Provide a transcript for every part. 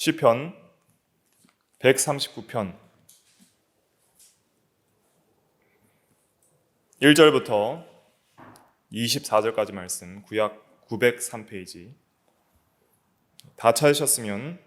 시편 139편 1절부터 24절까지 말씀, 구약 903페이지. 다 찾으셨으면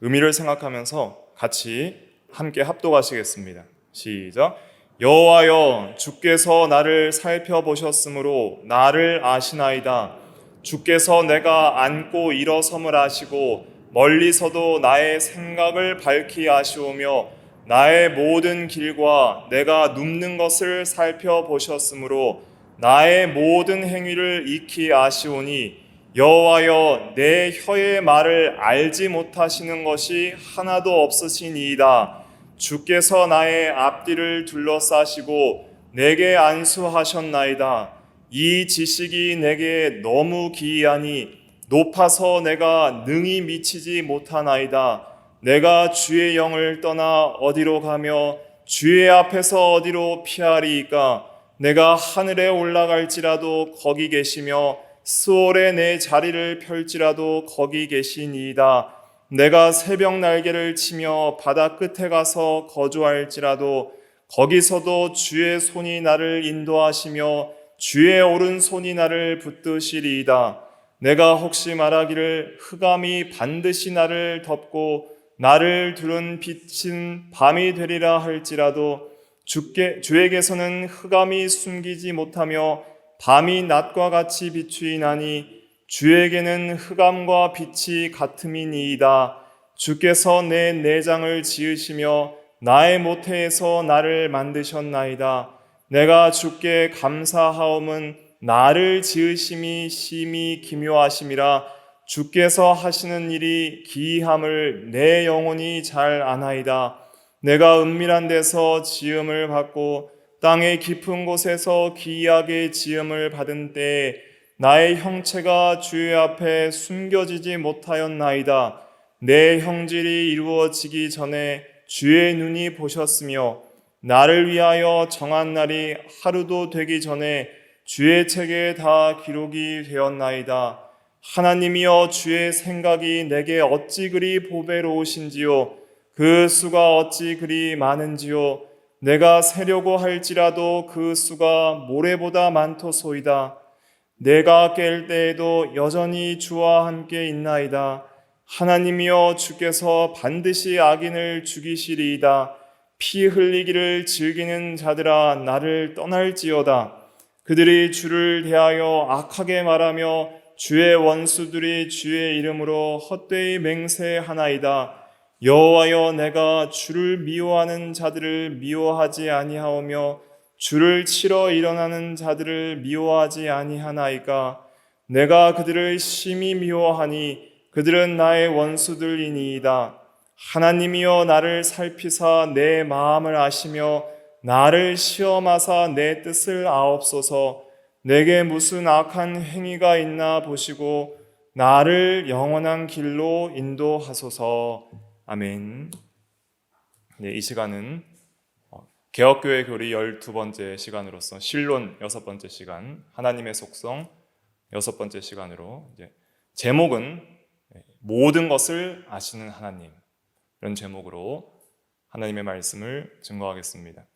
의미를 생각하면서 같이 함께 합독하시겠습니다. 시작. 여호와여, 주께서 나를 살펴보셨으므로 나를 아시나이다. 주께서 내가 앉고 일어섬을 아시고 멀리서도 나의 생각을 밝히 아시오며 나의 모든 길과 내가 눕는 것을 살펴보셨으므로 나의 모든 행위를 익히 아시오니 여호와여, 내 혀의 말을 알지 못하시는 것이 하나도 없으시니이다. 주께서 나의 앞뒤를 둘러싸시고 내게 안수하셨나이다. 이 지식이 내게 너무 기이하니 높아서 내가 능히 미치지 못하나이다. 내가 주의 영을 떠나 어디로 가며 주의 앞에서 어디로 피하리이까? 내가 하늘에 올라갈지라도 거기 계시며 스올에 내 자리를 펼지라도 거기 계시니이다. 내가 새벽 날개를 치며 바다 끝에 가서 거주할지라도 거기서도 주의 손이 나를 인도하시며 주의 오른손이 나를 붙드시리이다. 내가 혹시 말하기를 흑암이 반드시 나를 덮고 나를 두른 빛은 밤이 되리라 할지라도 주에게서는 흑암이 숨기지 못하며 밤이 낮과 같이 비추이나니 주에게는 흑암과 빛이 같음이니이다. 주께서 내 내장을 지으시며 나의 모태에서 나를 만드셨나이다. 내가 주께 감사하옴은 나를 지으심이 심히 기묘하심이라. 주께서 하시는 일이 기이함을 내 영혼이 잘 아나이다. 내가 은밀한 데서 지음을 받고 땅의 깊은 곳에서 기이하게 지음을 받은 때에 나의 형체가 주의 앞에 숨겨지지 못하였나이다. 내 형질이 이루어지기 전에 주의 눈이 보셨으며 나를 위하여 정한 날이 하루도 되기 전에 주의 책에 다 기록이 되었나이다. 하나님이여, 주의 생각이 내게 어찌 그리 보배로우신지요. 그 수가 어찌 그리 많은지요. 내가 세려고 할지라도 그 수가 모래보다 많도소이다. 내가 깰 때에도 여전히 주와 함께 있나이다. 하나님이여, 주께서 반드시 악인을 죽이시리이다. 피 흘리기를 즐기는 자들아, 나를 떠날지어다. 그들이 주를 대하여 악하게 말하며 주의 원수들이 주의 이름으로 헛되이 맹세하나이다. 여호와여, 내가 주를 미워하는 자들을 미워하지 아니하오며 주를 치러 일어나는 자들을 미워하지 아니하나이까? 내가 그들을 심히 미워하니 그들은 나의 원수들이니이다. 하나님이여, 나를 살피사 내 마음을 아시며 나를 시험하사 내 뜻을 아옵소서. 내게 무슨 악한 행위가 있나 보시고 나를 영원한 길로 인도하소서. 아멘. 네, 이 시간은 개혁교회 교리 12번째 시간으로서 신론 6번째 시간, 하나님의 속성 6번째 시간으로 제목은 모든 것을 아시는 하나님, 이런 제목으로 하나님의 말씀을 증거하겠습니다.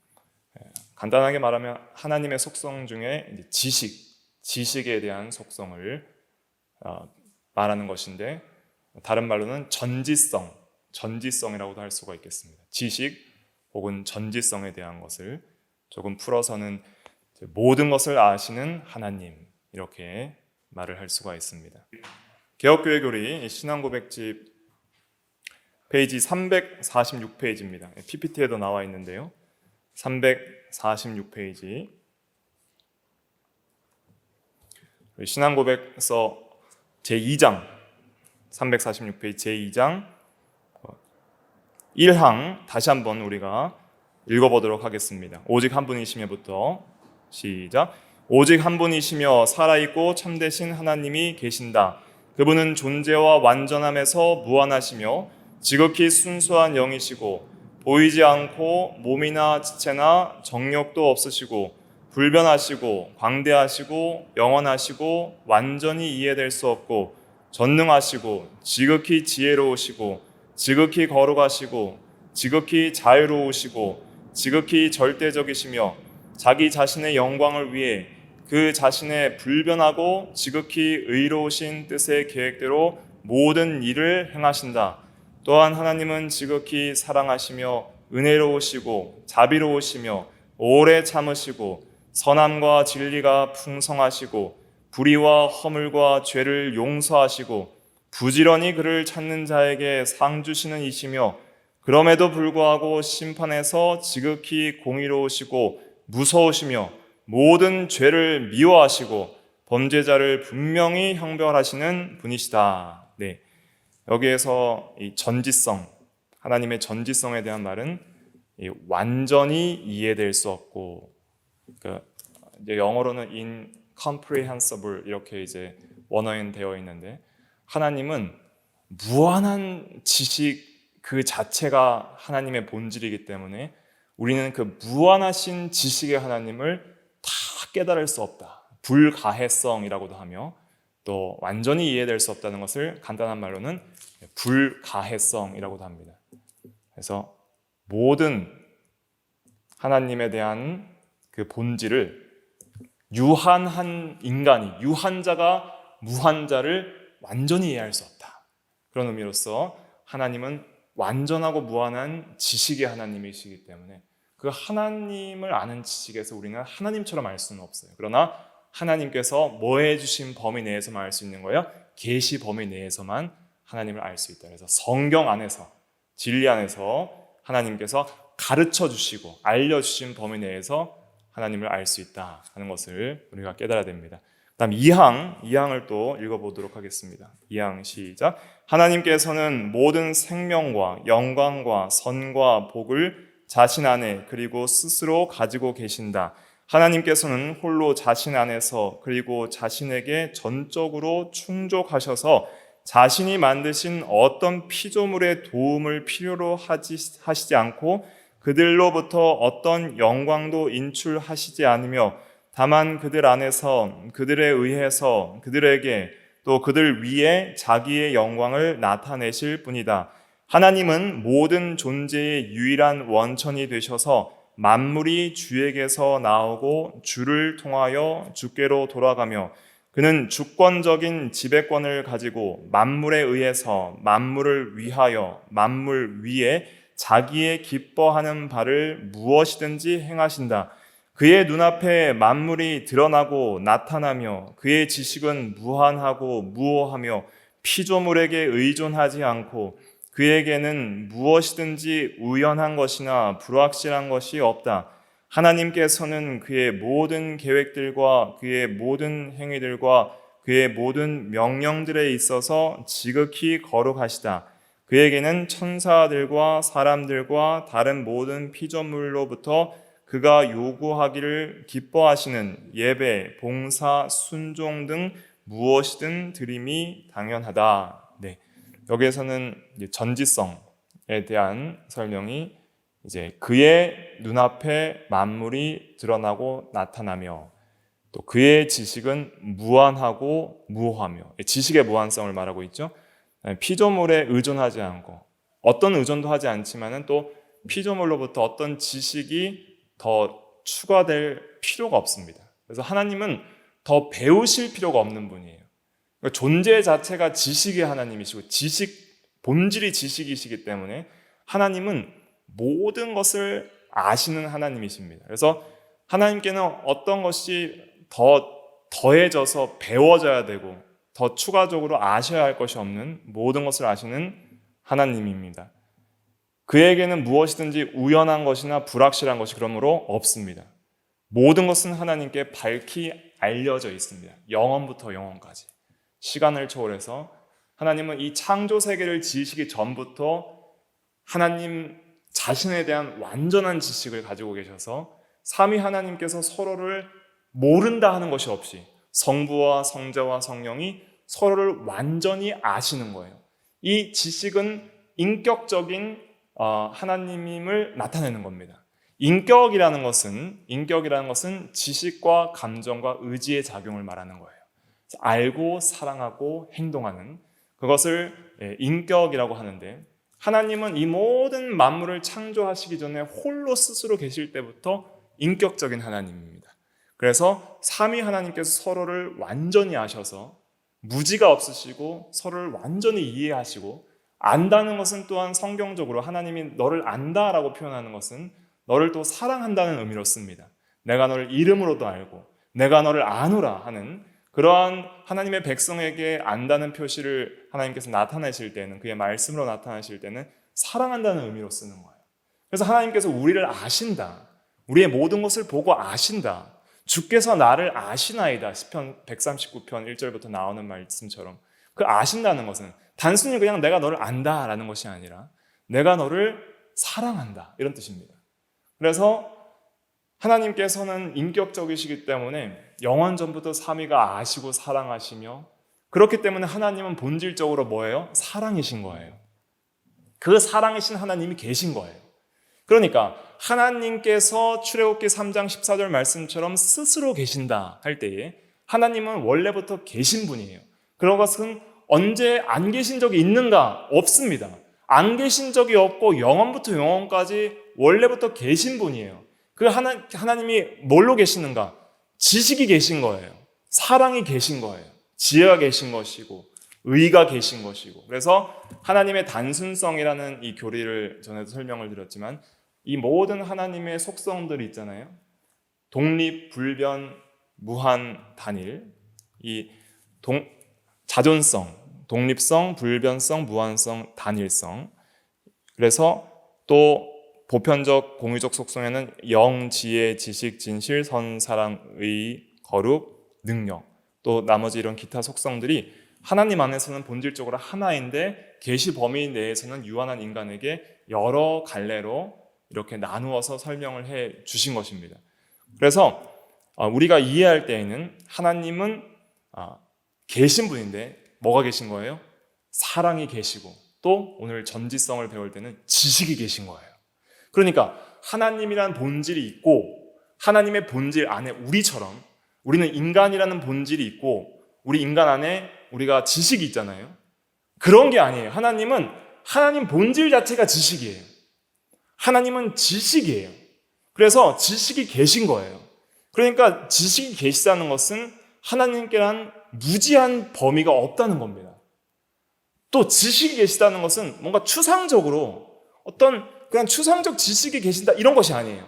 간단하게 말하면 하나님의 속성 중에 지식에 대한 속성을 말하는 것인데, 다른 말로는 전지성이라고도 할 수가 있겠습니다. 지식 혹은 전지성에 대한 것을 조금 풀어서는 모든 것을 아시는 하나님, 이렇게 말을 할 수가 있습니다. 개혁교회 교리 신앙고백집 페이지 346페이지입니다. PPT에도 나와 있는데요. 346페이지 신앙고백서 제2장 346페이지 제2장 1항 다시 한번 우리가 읽어보도록 하겠습니다. 오직 한 분이시며부터 시작. 오직 한 분이시며 살아있고 참되신 하나님이 계신다. 그분은 존재와 완전함에서 무한하시며 지극히 순수한 영이시고 보이지 않고 몸이나 지체나 정욕도 없으시고 불변하시고 광대하시고 영원하시고 완전히 이해될 수 없고 전능하시고 지극히 지혜로우시고 지극히 거룩하시고 지극히 자유로우시고 지극히 절대적이시며 자기 자신의 영광을 위해 그 자신의 불변하고 지극히 의로우신 뜻의 계획대로 모든 일을 행하신다. 또한 하나님은 지극히 사랑하시며 은혜로우시고 자비로우시며 오래 참으시고 선함과 진리가 풍성하시고 불의와 허물과 죄를 용서하시고 부지런히 그를 찾는 자에게 상 주시는 이시며 그럼에도 불구하고 심판에서 지극히 공의로우시고 무서우시며 모든 죄를 미워하시고 범죄자를 분명히 형벌하시는 분이시다. 네, 여기에서 이 전지성, 하나님의 전지성에 대한 말은 완전히 이해될 수 없고, 그러니까 이제 영어로는 incomprehensible 이렇게 이제 원어엔 되어 있는데, 하나님은 무한한 지식 그 자체가 하나님의 본질이기 때문에 우리는 그 무한하신 지식의 하나님을 다 깨달을 수 없다. 불가해성이라고도 하며 또 완전히 이해될 수 없다는 것을 간단한 말로는 불가해성이라고도 합니다. 그래서 모든 하나님에 대한 그 본질을 유한한 인간이, 유한자가 무한자를 완전히 이해할 수 없다. 그런 의미로서 하나님은 완전하고 무한한 지식의 하나님이시기 때문에 그 하나님을 아는 지식에서 우리는 하나님처럼 알 수는 없어요. 그러나 하나님께서 뭐해 주신 범위 내에서만 알 수 있는 거예요. 계시 범위 내에서만 하나님을 알 수 있다. 그래서 성경 안에서, 진리 안에서 하나님께서 가르쳐 주시고 알려주신 범위 내에서 하나님을 알 수 있다 하는 것을 우리가 깨달아야 됩니다. 다음 2항을 또 읽어보도록 하겠습니다. 2항 시작. 하나님께서는 모든 생명과 영광과 선과 복을 자신 안에 그리고 스스로 가지고 계신다. 하나님께서는 홀로 자신 안에서 그리고 자신에게 전적으로 충족하셔서 자신이 만드신 어떤 피조물의 도움을 필요로 하시지 않고 그들로부터 어떤 영광도 인출하시지 않으며 다만 그들 안에서 그들에 의해서 그들에게 또 그들 위에 자기의 영광을 나타내실 뿐이다. 하나님은 모든 존재의 유일한 원천이 되셔서 만물이 주에게서 나오고 주를 통하여 주께로 돌아가며 그는 주권적인 지배권을 가지고 만물에 의해서 만물을 위하여 만물 위에 자기의 기뻐하는 바를 무엇이든지 행하신다. 그의 눈앞에 만물이 드러나고 나타나며 그의 지식은 무한하고 무오하며 피조물에게 의존하지 않고 그에게는 무엇이든지 우연한 것이나 불확실한 것이 없다. 하나님께서는 그의 모든 계획들과 그의 모든 행위들과 그의 모든 명령들에 있어서 지극히 거룩하시다. 그에게는 천사들과 사람들과 다른 모든 피조물로부터 그가 요구하기를 기뻐하시는 예배, 봉사, 순종 등 무엇이든 드림이 당연하다. 네, 여기에서는 전지성에 대한 설명이 이제 그의 눈앞에 만물이 드러나고 나타나며 또 그의 지식은 무한하고 무오하며 지식의 무한성을 말하고 있죠. 피조물에 의존하지 않고 어떤 의존도 하지 않지만은 또 피조물로부터 어떤 지식이 더 추가될 필요가 없습니다. 그래서 하나님은 더 배우실 필요가 없는 분이에요. 그러니까 존재 자체가 지식의 하나님이시고 본질이 지식이시기 때문에 하나님은 모든 것을 아시는 하나님이십니다. 그래서 하나님께는 어떤 것이 더 더해져서 배워져야 되고 더 추가적으로 아셔야 할 것이 없는 모든 것을 아시는 하나님입니다. 그에게는 무엇이든지 우연한 것이나 불확실한 것이 그러므로 없습니다. 모든 것은 하나님께 밝히 알려져 있습니다. 영원부터 영원까지. 시간을 초월해서 하나님은 이 창조 세계를 지으시기 전부터 하나님 자신에 대한 완전한 지식을 가지고 계셔서 삼위 하나님께서 서로를 모른다 하는 것이 없이 성부와 성자와 성령이 서로를 완전히 아시는 거예요. 이 지식은 인격적인 하나님임을 나타내는 겁니다. 인격이라는 것은 지식과 감정과 의지의 작용을 말하는 거예요. 알고 사랑하고 행동하는 그것을 인격이라고 하는데, 하나님은 이 모든 만물을 창조하시기 전에 홀로 스스로 계실 때부터 인격적인 하나님입니다. 그래서 삼위 하나님께서 서로를 완전히 아셔서 무지가 없으시고 서로를 완전히 이해하시고, 안다는 것은 또한 성경적으로 하나님이 너를 안다라고 표현하는 것은 너를 또 사랑한다는 의미로 씁니다. 내가 너를 이름으로도 알고 내가 너를 아노라 하는 그러한 하나님의 백성에게 안다는 표시를 하나님께서 나타내실 때는, 그의 말씀으로 나타내실 때는 사랑한다는 의미로 쓰는 거예요. 그래서 하나님께서 우리를 아신다, 우리의 모든 것을 보고 아신다, 주께서 나를 아시나이다, 시편 139편 1절부터 나오는 말씀처럼 그 아신다는 것은 단순히 그냥 내가 너를 안다라는 것이 아니라 내가 너를 사랑한다, 이런 뜻입니다. 그래서 하나님께서는 인격적이시기 때문에 영원 전부터 삼위가 아시고 사랑하시며, 그렇기 때문에 하나님은 본질적으로 뭐예요? 사랑이신 거예요. 그 사랑이신 하나님이 계신 거예요. 그러니까 하나님께서 출애굽기 3장 14절 말씀처럼 스스로 계신다 할 때에 하나님은 원래부터 계신 분이에요. 그런 것은 언제 안 계신 적이 있는가? 없습니다. 안 계신 적이 없고 영원부터 영원까지 원래부터 계신 분이에요. 그 하나님이 뭘로 계시는가? 지식이 계신 거예요. 사랑이 계신 거예요. 지혜가 계신 것이고 의가 계신 것이고. 그래서 하나님의 단순성이라는 이 교리를 전에도 설명을 드렸지만, 이 모든 하나님의 속성들이 있잖아요. 독립, 불변, 무한, 단일. 이 자존성, 독립성, 불변성, 무한성, 단일성. 그래서 또 보편적 공유적 속성에는 영, 지혜, 지식, 진실, 선, 사랑, 의, 거룩, 능력, 또 나머지 이런 기타 속성들이 하나님 안에서는 본질적으로 하나인데 계시 범위 내에서는 유한한 인간에게 여러 갈래로 이렇게 나누어서 설명을 해 주신 것입니다. 그래서 우리가 이해할 때에는 하나님은 계신 분인데 뭐가 계신 거예요? 사랑이 계시고, 또 오늘 전지성을 배울 때는 지식이 계신 거예요. 그러니까 하나님이란 본질이 있고, 하나님의 본질 안에 우리처럼 우리는 인간이라는 본질이 있고, 우리 인간 안에 우리가 지식이 있잖아요. 그런 게 아니에요. 하나님은 하나님 본질 자체가 지식이에요. 하나님은 지식이에요. 그래서 지식이 계신 거예요. 그러니까 지식이 계시다는 것은 하나님께란 무지한 범위가 없다는 겁니다. 또 지식이 계시다는 것은 뭔가 추상적으로 어떤 그냥 추상적 지식이 계신다 이런 것이 아니에요.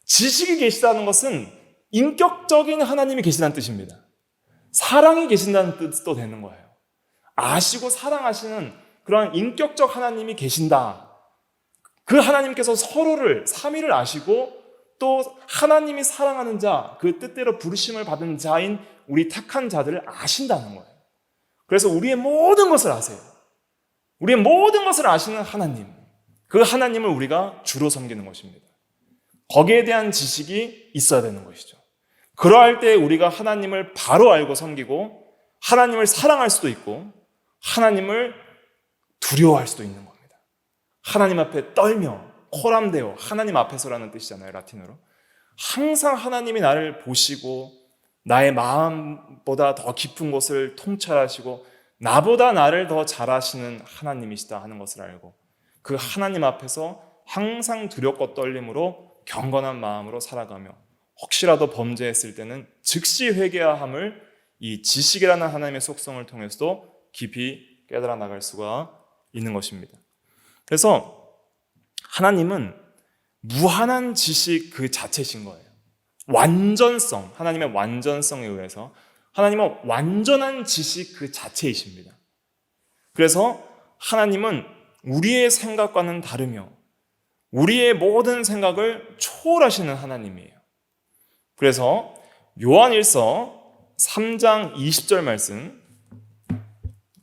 지식이 계시다는 것은 인격적인 하나님이 계시다는 뜻입니다. 사랑이 계신다는 뜻도 되는 거예요. 아시고 사랑하시는 그런 인격적 하나님이 계신다. 그 하나님께서 서로를, 삼위를 아시고 또 하나님이 사랑하는 자, 그 뜻대로 부르심을 받은 자인 우리 택한 자들을 아신다는 거예요. 그래서 우리의 모든 것을 아세요. 우리의 모든 것을 아시는 하나님, 그 하나님을 우리가 주로 섬기는 것입니다. 거기에 대한 지식이 있어야 되는 것이죠. 그러할 때 우리가 하나님을 바로 알고 섬기고 하나님을 사랑할 수도 있고 하나님을 두려워할 수도 있는 겁니다. 하나님 앞에 떨며 코람데오, 하나님 앞에서라는 뜻이잖아요, 라틴어로. 항상 하나님이 나를 보시고 나의 마음보다 더 깊은 곳을 통찰하시고 나보다 나를 더 잘 아시는 하나님이시다 하는 것을 알고 그 하나님 앞에서 항상 두렵고 떨림으로 경건한 마음으로 살아가며 혹시라도 범죄했을 때는 즉시 회개해야 함을 이 지식이라는 하나님의 속성을 통해서도 깊이 깨달아 나갈 수가 있는 것입니다. 그래서 하나님은 무한한 지식 그 자체신 거예요. 완전성, 하나님의 완전성에 의해서 하나님은 완전한 지식 그 자체이십니다. 그래서 하나님은 우리의 생각과는 다르며 우리의 모든 생각을 초월하시는 하나님이에요. 그래서 요한일서 3장 20절 말씀,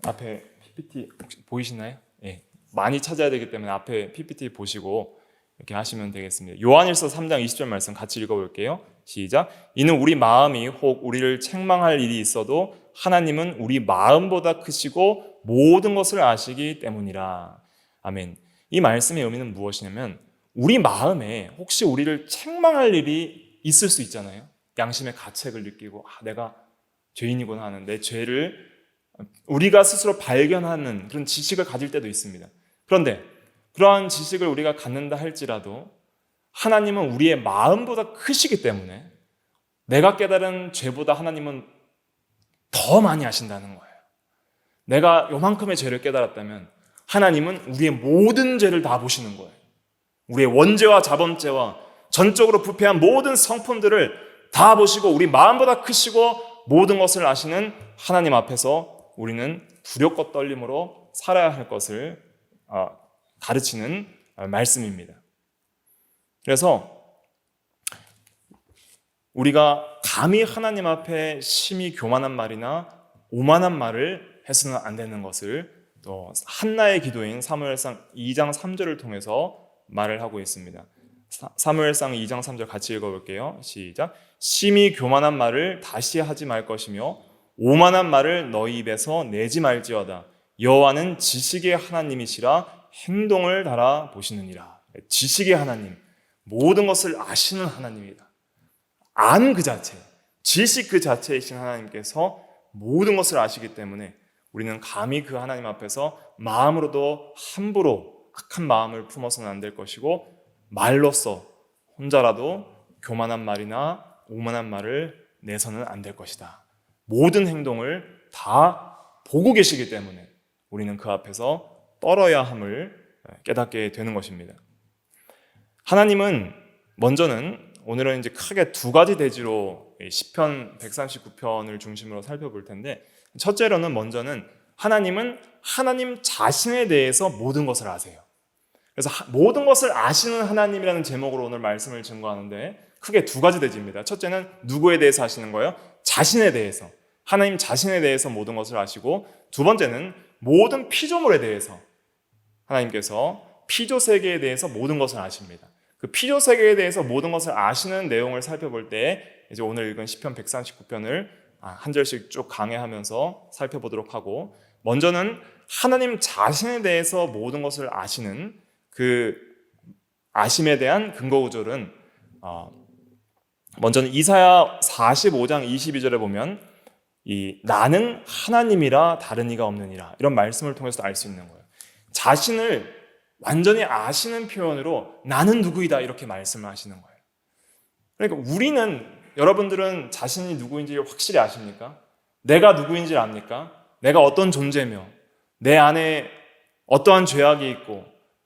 앞에 PPT 혹시 보이시나요? 예, 많이 찾아야 되기 때문에 앞에 PPT 보시고 이렇게 하시면 되겠습니다. 요한일서 3장 20절 말씀 같이 읽어볼게요. 시작. 이는 우리 마음이 혹 우리를 책망할 일이 있어도 하나님은 우리 마음보다 크시고 모든 것을 아시기 때문이라. 아멘. 이 말씀의 의미는 무엇이냐면 우리 마음에 혹시 우리를 책망할 일이 있을 수 있잖아요. 양심의 가책을 느끼고 내가 죄인이구나 하는 내 죄를 우리가 스스로 발견하는 그런 지식을 가질 때도 있습니다. 그런데 그러한 지식을 우리가 갖는다 할지라도 하나님은 우리의 마음보다 크시기 때문에 내가 깨달은 죄보다 하나님은 더 많이 아신다는 거예요. 내가 요만큼의 죄를 깨달았다면 하나님은 우리의 모든 죄를 다 보시는 거예요. 우리의 원죄와 자범죄와 전적으로 부패한 모든 성품들을 다 보시고 우리 마음보다 크시고 모든 것을 아시는 하나님 앞에서 우리는 두렵고 떨림으로 살아야 할 것을 가르치는 말씀입니다. 그래서 우리가 감히 하나님 앞에 심히 교만한 말이나 오만한 말을 해서는 안 되는 것을 또 한나의 기도인 사무엘상 2장 3절을 통해서 말을 하고 있습니다. 사무엘상 2장 3절 같이 읽어볼게요. 시작. 심히 교만한 말을 다시 하지 말 것이며 오만한 말을 너희 입에서 내지 말지어다. 여호와는 지식의 하나님이시라 행동을 달아 보시느니라. 지식의 하나님, 모든 것을 아시는 하나님이다. 아는 그 자체, 지식 그 자체이신 하나님께서 모든 것을 아시기 때문에 우리는 감히 그 하나님 앞에서 마음으로도 함부로 악한 마음을 품어서는 안 될 것이고 말로써 혼자라도 교만한 말이나 오만한 말을 내서는 안 될 것이다. 모든 행동을 다 보고 계시기 때문에 우리는 그 앞에서 떨어야 함을 깨닫게 되는 것입니다. 하나님은 먼저는 오늘은 이제 크게 두 가지 대지로 시편 139편을 중심으로 살펴볼 텐데 첫째로는 먼저는 하나님은 하나님 자신에 대해서 모든 것을 아세요. 그래서 모든 것을 아시는 하나님이라는 제목으로 오늘 말씀을 증거하는데 크게 두 가지 대지입니다. 첫째는 누구에 대해서 아시는 거예요? 자신에 대해서. 하나님 자신에 대해서 모든 것을 아시고 두 번째는 모든 피조물에 대해서 하나님께서 피조 세계에 대해서 모든 것을 아십니다. 그 피조 세계에 대해서 모든 것을 아시는 내용을 살펴볼 때 이제 오늘 읽은 시편 139편을 한 절씩 쭉 강해하면서 살펴보도록 하고 먼저는 하나님 자신에 대해서 모든 것을 아시는 그 아심에 대한 근거 구절은 먼저는 이사야 45장 22절에 보면 이 나는 하나님이라 다른 이가 없느니라 이런 말씀을 통해서 알 수 있는 거예요. 자신을 완전히 아시는 표현으로 나는 누구이다 이렇게 말씀을 하시는 거예요. 그러니까 우리는 여러분들은 자신이 누구인지 확실히 아십니까? 내가 누구인지 압니까? 내가 어떤 존재며 내 안에 어떠한 죄악이 있고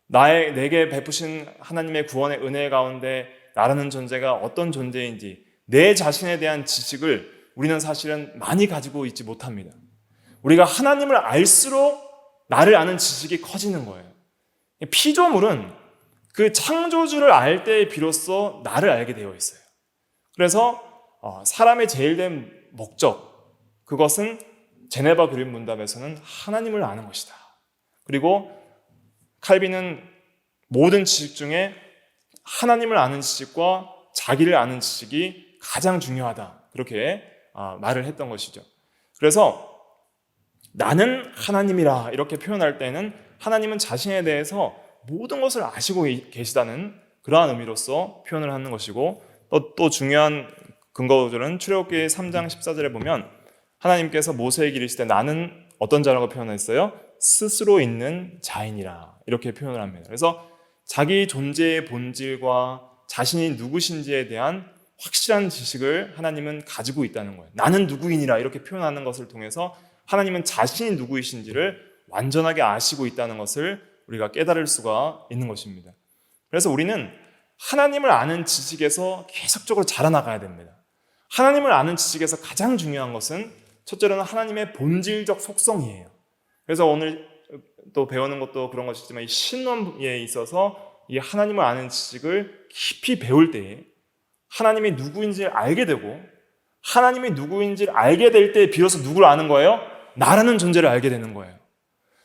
내게 베푸신 하나님의 구원의 은혜 가운데 나라는 존재가 어떤 존재인지 내 자신에 대한 지식을 우리는 사실은 많이 가지고 있지 못합니다. 우리가 하나님을 알수록 나를 아는 지식이 커지는 거예요. 피조물은 그 창조주를 알 때 비로소 나를 알게 되어 있어요. 그래서 사람의 제일 된 목적, 그것은 제네바 그린 문답에서는 하나님을 아는 것이다. 그리고 칼빈은 모든 지식 중에 하나님을 아는 지식과 자기를 아는 지식이 가장 중요하다. 그렇게 말을 했던 것이죠. 그래서 나는 하나님이라 이렇게 표현할 때는 하나님은 자신에 대해서 모든 것을 아시고 계시다는 그러한 의미로서 표현을 하는 것이고 또 중요한 근거 구절은 출애굽기 3장 14절에 보면 하나님께서 모세에게 이르시되 나는 어떤 자라고 표현했어요? 스스로 있는 자이니라 이렇게 표현을 합니다. 그래서 자기 존재의 본질과 자신이 누구신지에 대한 확실한 지식을 하나님은 가지고 있다는 거예요. 나는 누구이니라 이렇게 표현하는 것을 통해서 하나님은 자신이 누구이신지를 완전하게 아시고 있다는 것을 우리가 깨달을 수가 있는 것입니다. 그래서 우리는 하나님을 아는 지식에서 계속적으로 자라나가야 됩니다. 하나님을 아는 지식에서 가장 중요한 것은 첫째로는 하나님의 본질적 속성이에요. 그래서 오늘 또 배우는 것도 그런 것이지만 이 신론에 있어서 이 하나님을 아는 지식을 깊이 배울 때에 하나님이 누구인지를 알게 되고 하나님이 누구인지를 알게 될 때 비로소 누구를 아는 거예요? 나라는 존재를 알게 되는 거예요.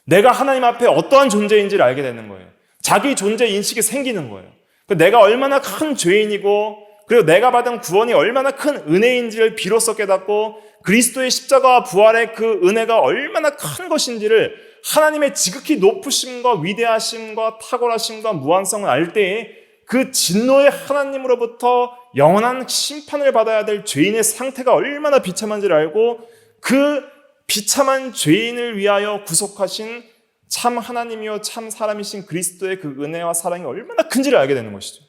내가 하나님 앞에 어떠한 존재인지를 알게 되는 거예요. 자기 존재 인식이 생기는 거예요. 내가 얼마나 큰 죄인이고 그리고 내가 받은 구원이 얼마나 큰 은혜인지를 비로소 깨닫고 그리스도의 십자가와 부활의 그 은혜가 얼마나 큰 것인지를 하나님의 지극히 높으심과 위대하심과 탁월하심과 무한성을 알 때에 그 진노의 하나님으로부터 영원한 심판을 받아야 될 죄인의 상태가 얼마나 비참한지를 알고 그 비참한 죄인을 위하여 구속하신 참 하나님이요 참 사람이신 그리스도의 그 은혜와 사랑이 얼마나 큰지를 알게 되는 것이죠.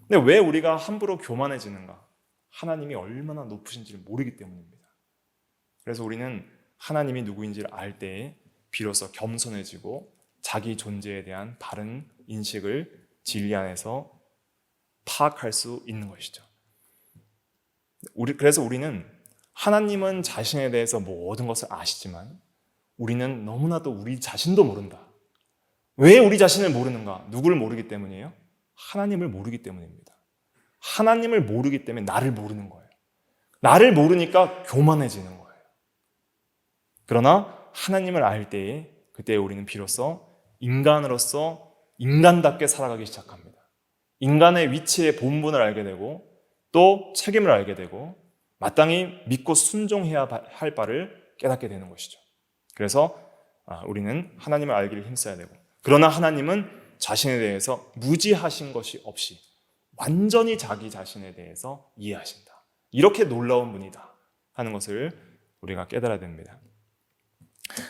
근데 왜 우리가 함부로 교만해지는가? 하나님이 얼마나 높으신지를 모르기 때문입니다. 그래서 우리는 하나님이 누구인지를 알 때에 비로소 겸손해지고 자기 존재에 대한 바른 인식을 진리 안에서 파악할 수 있는 것이죠. 그래서 우리는 하나님은 자신에 대해서 모든 것을 아시지만 우리는 너무나도 우리 자신도 모른다. 왜 우리 자신을 모르는가? 누구를 모르기 때문이에요? 하나님을 모르기 때문입니다. 하나님을 모르기 때문에 나를 모르는 거예요. 나를 모르니까 교만해지는 거예요. 그러나 하나님을 알 때에 그때 우리는 비로소 인간으로서 인간답게 살아가기 시작합니다. 인간의 위치의 본분을 알게 되고 또 책임을 알게 되고 마땅히 믿고 순종해야 할 바를 깨닫게 되는 것이죠. 그래서 우리는 하나님을 알기를 힘써야 되고, 그러나 하나님은 자신에 대해서 무지하신 것이 없이 완전히 자기 자신에 대해서 이해하신다. 이렇게 놀라운 분이다 하는 것을 우리가 깨달아야 됩니다.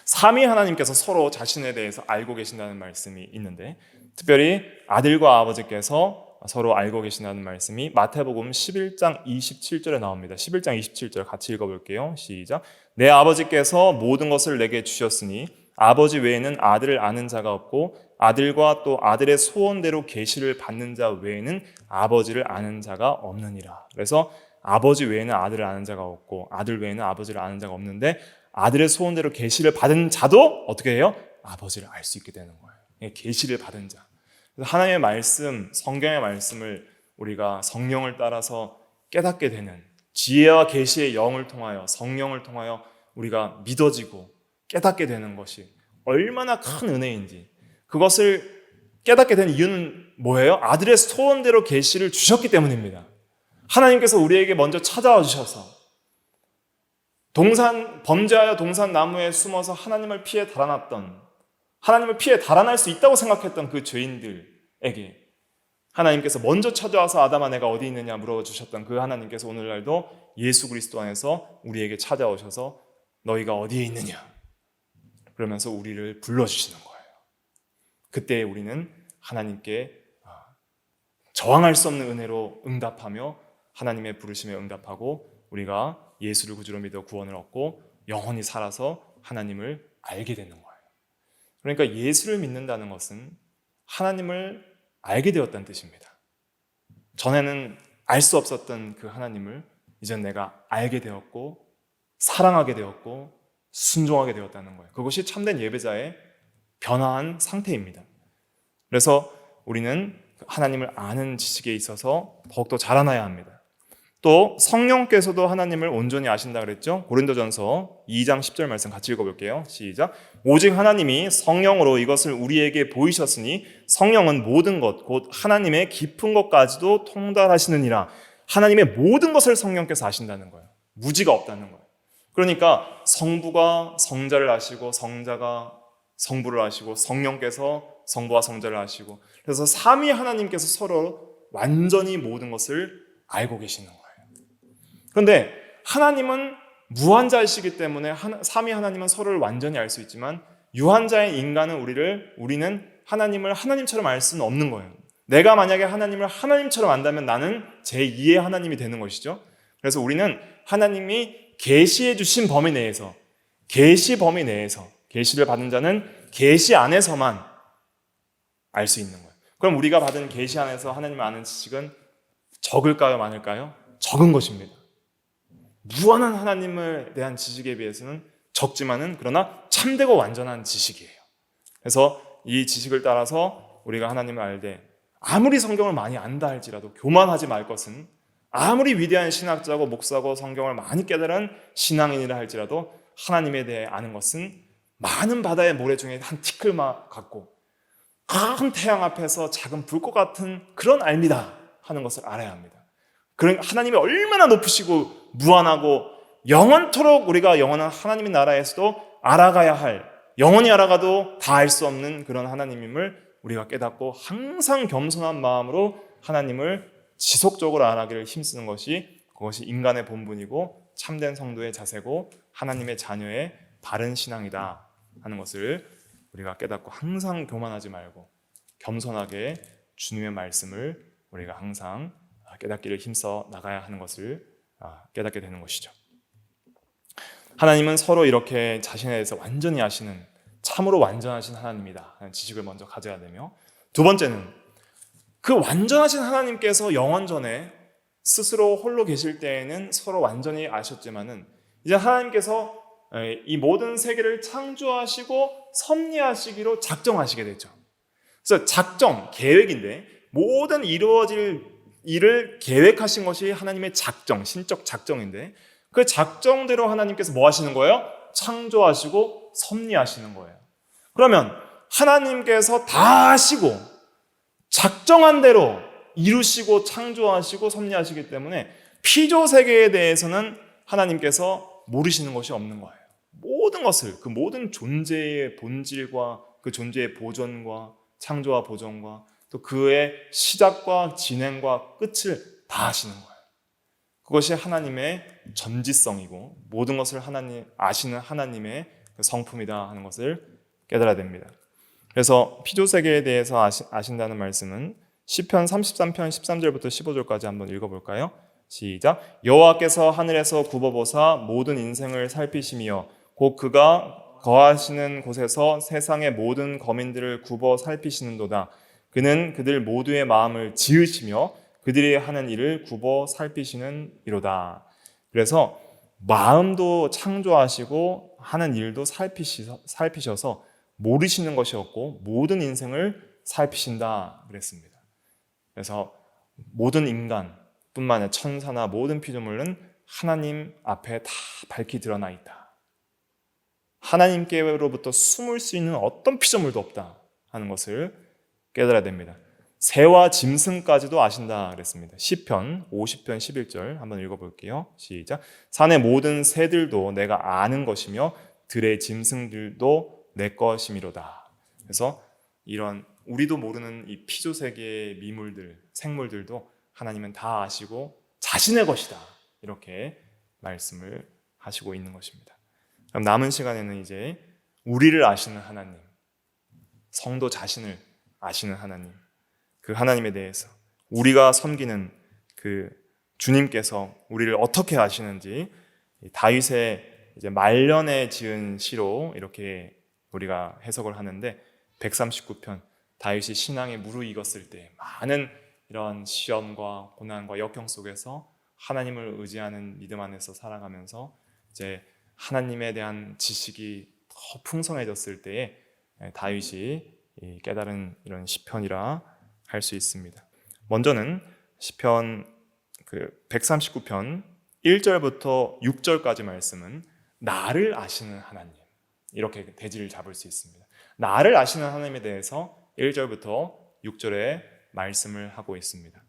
삼위 하나님께서 서로 자신에 대해서 알고 계신다는 말씀이 있는데, 특별히 아들과 아버지께서 서로 알고 계신다는 말씀이 마태복음 11장 27절에 나옵니다. 11장 27절 같이 읽어볼게요. 시작. 내 아버지께서 모든 것을 내게 주셨으니 아버지 외에는 아들을 아는 자가 없고 아들과 또 아들의 소원대로 계시를 받는 자 외에는 아버지를 아는 자가 없느니라. 그래서 아버지 외에는 아들을 아는 자가 없고 아들 외에는 아버지를 아는 자가 없는데 아들의 소원대로 계시를 받은 자도 어떻게 해요? 아버지를 알 수 있게 되는 거예요. 계시를 받은 자. 하나님의 말씀, 성경의 말씀을 우리가 성령을 따라서 깨닫게 되는 지혜와 계시의 영을 통하여 성령을 통하여 우리가 믿어지고 깨닫게 되는 것이 얼마나 큰 은혜인지, 그것을 깨닫게 된 이유는 뭐예요? 아들의 소원대로 계시를 주셨기 때문입니다. 하나님께서 우리에게 먼저 찾아와 주셔서 범죄하여 동산 나무에 숨어서 하나님을 피해 달아났던, 하나님을 피해 달아날 수 있다고 생각했던 그 죄인들에게 하나님께서 먼저 찾아와서 아담아 내가 어디 있느냐 물어주셨던 그 하나님께서 오늘날도 예수 그리스도 안에서 우리에게 찾아오셔서 너희가 어디에 있느냐 그러면서 우리를 불러주시는 거예요. 그때 우리는 하나님께 저항할 수 없는 은혜로 응답하며 하나님의 부르심에 응답하고 우리가 예수를 구주로 믿어 구원을 얻고 영원히 살아서 하나님을 알게 되는 거예요. 그러니까 예수를 믿는다는 것은 하나님을 알게 되었다는 뜻입니다. 전에는 알 수 없었던 그 하나님을 이젠 내가 알게 되었고 사랑하게 되었고 순종하게 되었다는 거예요. 그것이 참된 예배자의 변화한 상태입니다. 그래서 우리는 하나님을 아는 지식에 있어서 더욱더 자라나야 합니다. 또 성령께서도 하나님을 온전히 아신다 그랬죠. 고린도전서 2장 10절 말씀 같이 읽어볼게요. 시작. 오직 하나님이 성령으로 이것을 우리에게 보이셨으니 성령은 모든 것 곧 하나님의 깊은 것까지도 통달하시느니라. 하나님의 모든 것을 성령께서 아신다는 거예요. 무지가 없다는 거예요. 그러니까 성부가 성자를 아시고 성자가 성부를 아시고 성령께서 성부와 성자를 아시고, 그래서 삼위 하나님께서 서로 완전히 모든 것을 알고 계시는 거예요. 그런데 하나님은 무한자이시기 때문에 삼위 하나님은 서로를 완전히 알 수 있지만 유한자인 인간은 우리는 하나님을 하나님처럼 알 수는 없는 거예요. 내가 만약에 하나님을 하나님처럼 안다면 나는 제2의 하나님이 되는 것이죠. 그래서 우리는 하나님이 계시해 주신 범위 내에서, 계시 범위 내에서, 계시를 받은 자는 계시 안에서만 알 수 있는 거예요. 그럼 우리가 받은 계시 안에서 하나님을 아는 지식은 적을까요, 많을까요? 적은 것입니다. 무한한 하나님에 대한 지식에 비해서는 적지만은 그러나 참되고 완전한 지식이에요. 그래서 이 지식을 따라서 우리가 하나님을 알되 아무리 성경을 많이 안다 할지라도 교만하지 말 것은, 아무리 위대한 신학자고 목사고 성경을 많이 깨달은 신앙인이라 할지라도 하나님에 대해 아는 것은 많은 바다의 모래 중에 한 티끌만 같고 큰 태양 앞에서 작은 불꽃 같은 그런 알미다 하는 것을 알아야 합니다. 그런 하나님이 얼마나 높으시고 무한하고 영원토록 우리가 영원한 하나님의 나라에서도 알아가야 할, 영원히 알아가도 다 알 수 없는 그런 하나님임을 우리가 깨닫고 항상 겸손한 마음으로 하나님을 지속적으로 알아가기를 힘쓰는 것이, 그것이 인간의 본분이고 참된 성도의 자세고 하나님의 자녀의 바른 신앙이다 하는 것을 우리가 깨닫고 항상 교만하지 말고 겸손하게 주님의 말씀을 우리가 항상 깨닫기를 힘써 나가야 하는 것을 깨닫게 되는 것이죠. 하나님은 서로 이렇게 자신에 대해서 완전히 아시는 참으로 완전하신 하나님이다 하는 지식을 먼저 가져야 되며, 두 번째는 그 완전하신 하나님께서 영원 전에 스스로 홀로 계실 때에는 서로 완전히 아셨지만은 이제 하나님께서 이 모든 세계를 창조하시고 섭리하시기로 작정하시게 되죠. 그래서 작정, 계획인데 모든 이루어질 일을 계획하신 것이 하나님의 작정, 신적 작정인데 그 작정대로 하나님께서 뭐 하시는 거예요? 창조하시고 섭리하시는 거예요. 그러면 하나님께서 다 하시고 작정한 대로 이루시고 창조하시고 섭리하시기 때문에 피조 세계에 대해서는 하나님께서 모르시는 것이 없는 거예요. 모든 것을, 그 모든 존재의 본질과 그 존재의 보존과 창조와 보존과 또 그의 시작과 진행과 끝을 다 하시는 거예요. 그것이 하나님의 전지성이고 모든 것을 아시는 하나님의 성품이다 하는 것을 깨달아야 됩니다. 그래서 피조세계에 대해서 아신다는 말씀은 시편 33편 13절부터 15절까지 한번 읽어볼까요? 시작. 여호와께서 하늘에서 굽어보사 모든 인생을 살피시며 곧 그가 거하시는 곳에서 세상의 모든 거민들을 굽어 살피시는도다. 그는 그들 모두의 마음을 지으시며 그들이 하는 일을 굽어 살피시는 이로다. 그래서 마음도 창조하시고 하는 일도 살피셔서 모르시는 것이 없고 모든 인생을 살피신다 그랬습니다. 그래서 모든 인간뿐만 아니라 천사나 모든 피조물은 하나님 앞에 다 밝히 드러나 있다. 하나님께로부터 숨을 수 있는 어떤 피조물도 없다 하는 것을 깨달아야 됩니다. 새와 짐승까지도 아신다 그랬습니다. 시편 50편 11절 한번 읽어볼게요. 시작. 산의 모든 새들도 내가 아는 것이며 들의 짐승들도 내 것이미로다. 그래서 이런 우리도 모르는 이 피조세계의 미물들, 생물들도 하나님은 다 아시고 자신의 것이다 이렇게 말씀을 하시고 있는 것입니다. 그럼 남은 시간에는 이제 우리를 아시는 하나님, 성도 자신을 아시는 하나님, 그 하나님에 대해서 우리가 섬기는 그 주님께서 우리를 어떻게 아시는지 다윗의 이제 말년에 지은 시로 이렇게 우리가 해석을 하는데 139편 다윗이 신앙에 무르익었을 때 많은 이런 시험과 고난과 역경 속에서 하나님을 의지하는 믿음 안에서 살아가면서 이제 하나님에 대한 지식이 더 풍성해졌을 때에 다윗이 깨달은 이런 시편이라 할 수 있습니다. 먼저는 시편 139편 1절부터 6절까지 말씀은 나를 아시는 하나님 이렇게 대지를 잡을 수 있습니다. 나를 아시는 하나님에 대해서 1절부터 6절에 말씀을 하고 있습니다.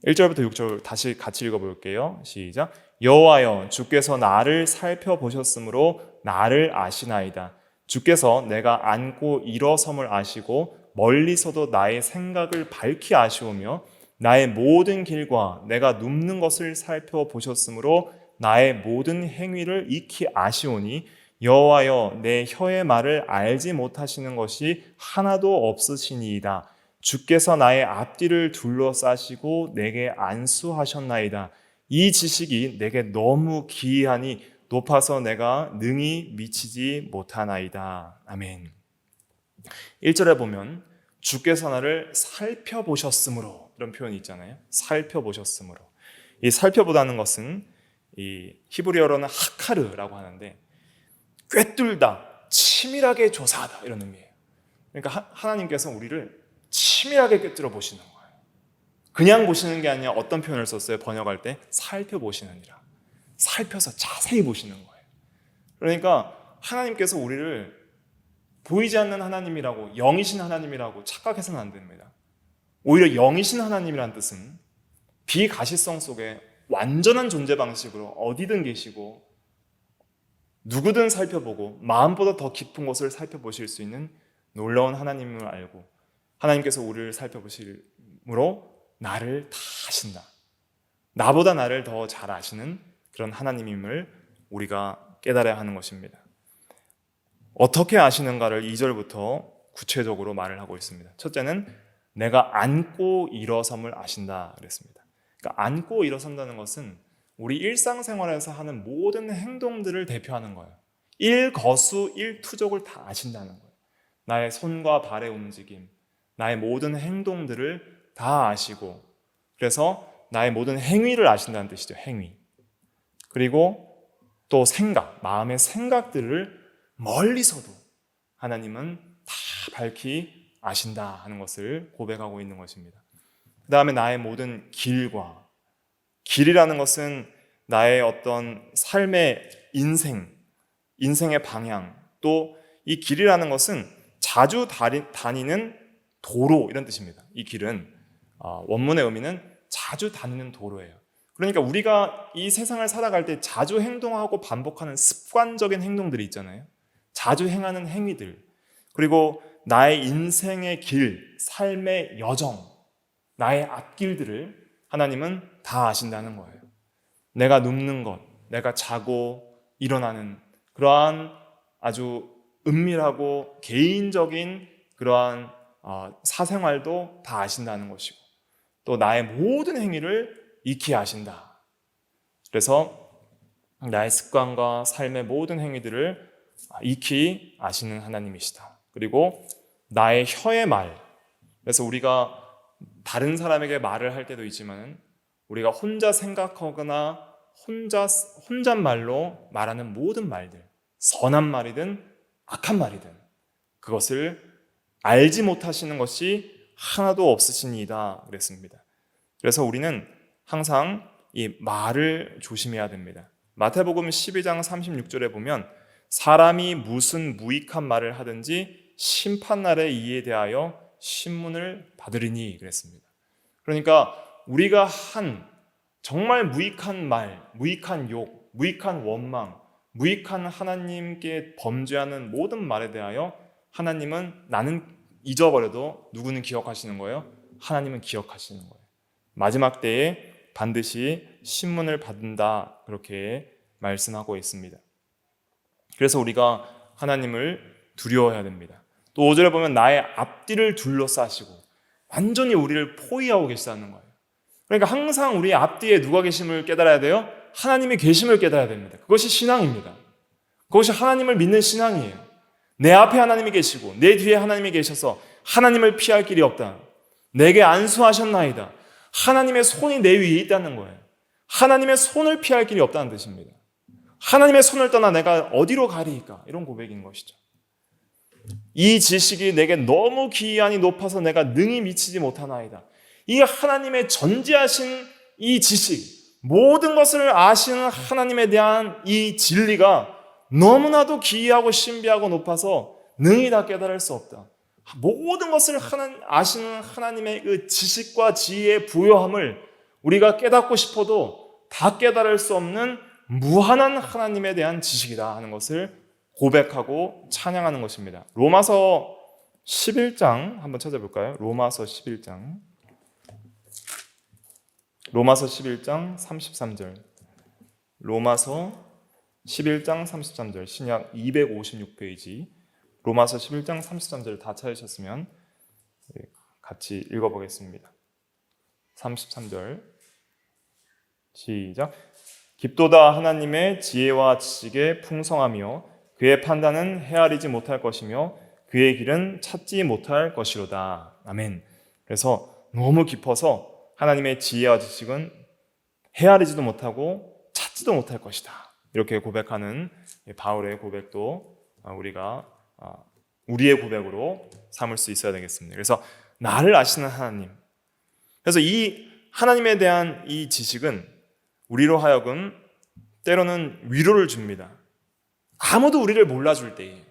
1절부터 6절 다시 같이 읽어볼게요. 시작. 여호와여 주께서 나를 살펴보셨으므로 나를 아시나이다. 주께서 내가 앉고 일어섬을 아시고 멀리서도 나의 생각을 밝히 아시오며 나의 모든 길과 내가 눕는 것을 살펴보셨으므로 나의 모든 행위를 익히 아시오니 여호와여 내 혀의 말을 알지 못하시는 것이 하나도 없으시니이다. 주께서 나의 앞뒤를 둘러싸시고 내게 안수하셨나이다. 이 지식이 내게 너무 기이하니 높아서 내가 능히 미치지 못하나이다. 아멘. 1절에 보면 주께서 나를 살펴보셨으므로 이런 표현이 있잖아요. 살펴보셨으므로. 이 살펴보다는 것은 이 히브리어로는 하카르라고 하는데 꿰뚫다, 치밀하게 조사하다 이런 의미예요. 그러니까 하나님께서 우리를 치밀하게 꿰뚫어 보시는 거예요. 그냥 보시는 게 아니라 어떤 표현을 썼어요? 번역할 때 살펴보시느니라. 살펴서 자세히 보시는 거예요. 그러니까 하나님께서 우리를 보이지 않는 하나님이라고 영이신 하나님이라고 착각해서는 안 됩니다. 오히려 영이신 하나님이란 뜻은 비가시성 속에 완전한 존재 방식으로 어디든 계시고 누구든 살펴보고 마음보다 더 깊은 곳을 살펴보실 수 있는 놀라운 하나님을 알고 하나님께서 우리를 살펴보심으로 나를 다 아신다. 나보다 나를 더 잘 아시는 그런 하나님임을 우리가 깨달아야 하는 것입니다. 어떻게 아시는가를 2절부터 구체적으로 말을 하고 있습니다. 첫째는 내가 앉고 일어섬을 아신다 그랬습니다. 그러니까 앉고 일어선다는 것은 우리 일상생활에서 하는 모든 행동들을 대표하는 거예요. 일거수 일투족을 다 아신다는 거예요. 나의 손과 발의 움직임, 나의 모든 행동들을 다 아시고, 그래서 나의 모든 행위를 아신다는 뜻이죠. 행위. 그리고 또 생각, 마음의 생각들을 멀리서도 하나님은 다 밝히 아신다 하는 것을 고백하고 있는 것입니다. 그 다음에 나의 모든 길과, 길이라는 것은 나의 어떤 삶의 인생의 방향, 또 이 길이라는 것은 자주 다니는 도로 이런 뜻입니다. 이 길은 원문의 의미는 자주 다니는 도로예요. 그러니까 우리가 이 세상을 살아갈 때 자주 행동하고 반복하는 습관적인 행동들이 있잖아요. 자주 행하는 행위들, 그리고 나의 인생의 길, 삶의 여정, 나의 앞길들을 하나님은 다 아신다는 거예요. 내가 눕는 것, 내가 자고 일어나는 그러한 아주 은밀하고 개인적인 그러한 사생활도 다 아신다는 것이고, 또 나의 모든 행위를 익히 아신다. 그래서 나의 습관과 삶의 모든 행위들을 익히 아시는 하나님이시다. 그리고 나의 혀의 말, 그래서 우리가 다른 사람에게 말을 할 때도 있지만 우리가 혼자 생각하거나 혼잣말로 말하는 모든 말들, 선한 말이든 악한 말이든 그것을 알지 못하시는 것이 하나도 없으시니이다 그랬습니다. 그래서 우리는 항상 이 말을 조심해야 됩니다. 마태복음 12장 36절에 보면 사람이 무슨 무익한 말을 하든지 심판날에 이에 대하여 신문을 받으리니 그랬습니다. 그러니까 우리가 한 정말 무익한 말, 무익한 욕, 무익한 원망, 무익한 하나님께 범죄하는 모든 말에 대하여 하나님은 나는 잊어버려도 누구는 기억하시는 거예요? 하나님은 기억하시는 거예요. 마지막 때에 반드시 신문을 받는다 그렇게 말씀하고 있습니다. 그래서 우리가 하나님을 두려워해야 됩니다. 또 5절에 보면 나의 앞뒤를 둘러싸시고 완전히 우리를 포위하고 계시다는 거예요. 그러니까 항상 우리 앞뒤에 누가 계심을 깨달아야 돼요? 하나님이 계심을 깨달아야 됩니다. 그것이 신앙입니다. 그것이 하나님을 믿는 신앙이에요. 내 앞에 하나님이 계시고 내 뒤에 하나님이 계셔서 하나님을 피할 길이 없다. 내게 안수하셨나이다. 하나님의 손이 내 위에 있다는 거예요. 하나님의 손을 피할 길이 없다는 뜻입니다. 하나님의 손을 떠나 내가 어디로 가리이까? 이런 고백인 것이죠. 이 지식이 내게 너무 기이하니 높아서 내가 능히 미치지 못하나이다. 이 하나님의 전지하신 이 지식, 모든 것을 아시는 하나님에 대한 이 진리가 너무나도 기이하고 신비하고 높아서 능히 다 깨달을 수 없다. 모든 것을 아시는 하나님의 그 지식과 지혜의 부요함을 우리가 깨닫고 싶어도 다 깨달을 수 없는 무한한 하나님에 대한 지식이다 하는 것을 고백하고 찬양하는 것입니다. 로마서 11장 한번 찾아볼까요? 로마서 11장 33절. 로마서 11장 33절. 신약 256페이지. 로마서 11장 33절 다 찾으셨으면 같이 읽어보겠습니다. 33절 시작. 깊도다 하나님의 지혜와 지식의 풍성하며 그의 판단은 헤아리지 못할 것이며 그의 길은 찾지 못할 것이로다. 아멘. 그래서 너무 깊어서 하나님의 지혜와 지식은 헤아리지도 못하고 찾지도 못할 것이다. 이렇게 고백하는 바울의 고백도 우리가 우리의 고백으로 삼을 수 있어야 되겠습니다. 그래서 나를 아시는 하나님. 그래서 이 하나님에 대한 이 지식은 우리로 하여금 때로는 위로를 줍니다. 아무도 우리를 몰라줄 때에,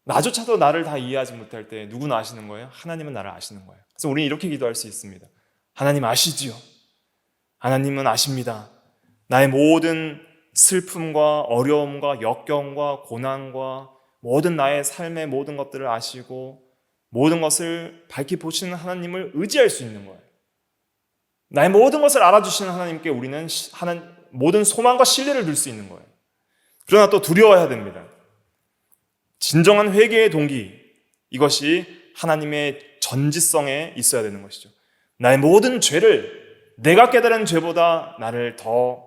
나조차도 나를 다 이해하지 못할 때 누구나 아시는 거예요? 하나님은 나를 아시는 거예요. 그래서 우리는 이렇게 기도할 수 있습니다. 하나님 아시지요? 하나님은 아십니다. 나의 모든 슬픔과 어려움과 역경과 고난과 모든 나의 삶의 모든 것들을 아시고 모든 것을 밝히 보시는 하나님을 의지할 수 있는 거예요. 나의 모든 것을 알아주시는 하나님께 우리는 모든 소망과 신뢰를 둘 수 있는 거예요. 그러나 또 두려워해야 됩니다. 진정한 회개의 동기, 이것이 하나님의 전지성에 있어야 되는 것이죠. 나의 모든 죄를, 내가 깨달은 죄보다 나를 더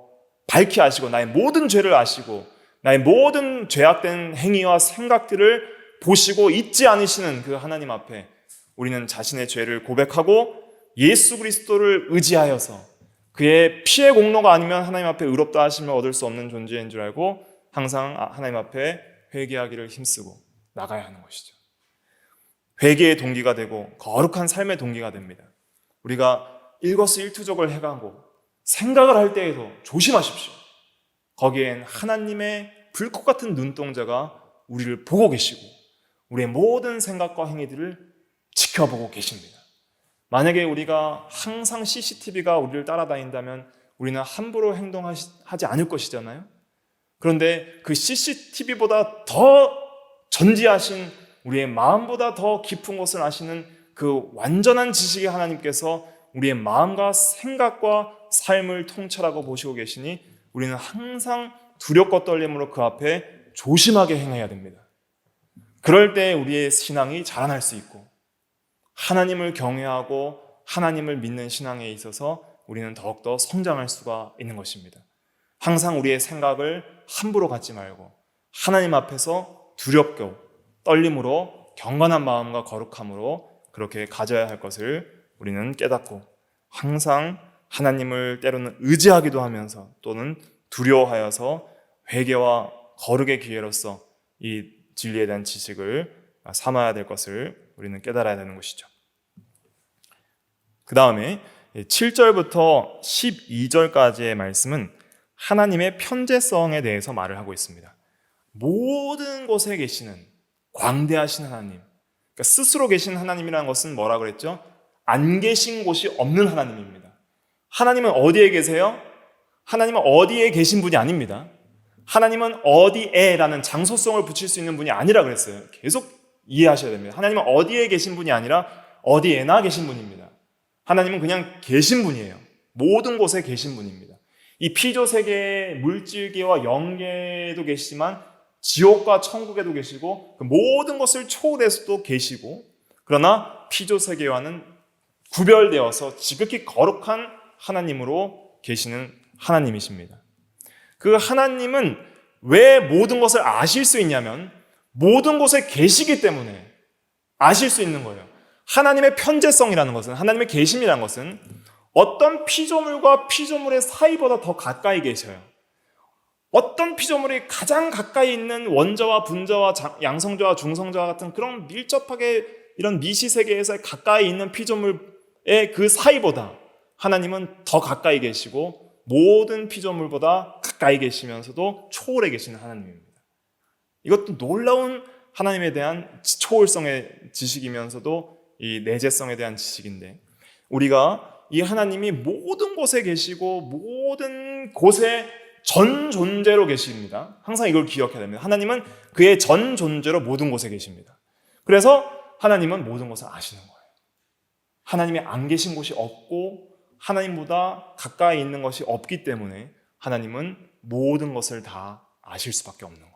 밝히 아시고 나의 모든 죄를 아시고 나의 모든 죄악된 행위와 생각들을 보시고 잊지 않으시는 그 하나님 앞에 우리는 자신의 죄를 고백하고 예수 그리스도를 의지하여서 그의 피의 공로가 아니면 하나님 앞에 의롭다 하심을 얻을 수 없는 존재인 줄 알고 항상 하나님 앞에 회개하기를 힘쓰고 나가야 하는 것이죠. 회개의 동기가 되고 거룩한 삶의 동기가 됩니다. 우리가 일거수일투족을 해가고 생각을 할 때에도 조심하십시오. 거기엔 하나님의 불꽃 같은 눈동자가 우리를 보고 계시고 우리의 모든 생각과 행위들을 지켜보고 계십니다. 만약에 우리가 항상 CCTV가 우리를 따라다닌다면 우리는 함부로 행동하지 않을 것이잖아요. 그런데 그 CCTV보다 더 전지하신 우리의 마음보다 더 깊은 것을 아시는 그 완전한 지식의 하나님께서 우리의 마음과 생각과 삶을 통찰하고 보시고 계시니 우리는 항상 두렵고 떨림으로 그 앞에 조심하게 행해야 됩니다. 그럴 때 우리의 신앙이 자라날 수 있고 하나님을 경외하고 하나님을 믿는 신앙에 있어서 우리는 더욱더 성장할 수가 있는 것입니다. 항상 우리의 생각을 함부로 갖지 말고 하나님 앞에서 두렵고 떨림으로 경건한 마음과 거룩함으로 그렇게 가져야 할 것을 우리는 깨닫고 항상 하나님을 때로는 의지하기도 하면서 또는 두려워하여서 회개와 거룩의 기회로서 이 진리에 대한 지식을 삼아야 될 것을 우리는 깨달아야 되는 것이죠. 그 다음에 7절부터 12절까지의 말씀은 하나님의 편재성에 대해서 말을 하고 있습니다. 모든 곳에 계시는 광대하신 하나님, 그러니까 스스로 계신 하나님이라는 것은 뭐라 그랬죠? 안 계신 곳이 없는 하나님입니다. 하나님은 어디에 계세요? 하나님은 어디에 계신 분이 아닙니다. 하나님은 어디에라는 장소성을 붙일 수 있는 분이 아니라 그랬어요. 계속 이해하셔야 됩니다. 하나님은 어디에 계신 분이 아니라 어디에나 계신 분입니다. 하나님은 그냥 계신 분이에요. 모든 곳에 계신 분입니다. 이 피조세계의 물질계와 영계에도 계시지만 지옥과 천국에도 계시고 그 모든 것을 초월해서도 계시고 그러나 피조세계와는 구별되어서 지극히 거룩한 하나님으로 계시는 하나님이십니다. 그 하나님은 왜 모든 것을 아실 수 있냐면 모든 곳에 계시기 때문에 아실 수 있는 거예요. 하나님의 편재성이라는 것은, 하나님의 계심이라는 것은 어떤 피조물과 피조물의 사이보다 더 가까이 계셔요. 어떤 피조물이 가장 가까이 있는 원자와 분자와 양성자와 중성자와 같은 그런 밀접하게 이런 미시세계에서 가까이 있는 피조물의 그 사이보다 하나님은 더 가까이 계시고 모든 피조물보다 가까이 계시면서도 초월해 계시는 하나님입니다. 이것도 놀라운 하나님에 대한 초월성의 지식이면서도 이 내재성에 대한 지식인데 우리가 이 하나님이 모든 곳에 계시고 모든 곳에 전 존재로 계십니다. 항상 이걸 기억해야 됩니다. 하나님은 그의 전 존재로 모든 곳에 계십니다. 그래서 하나님은 모든 것을 아시는 거예요. 하나님이 안 계신 곳이 없고 하나님보다 가까이 있는 것이 없기 때문에 하나님은 모든 것을 다 아실 수밖에 없는 거예요.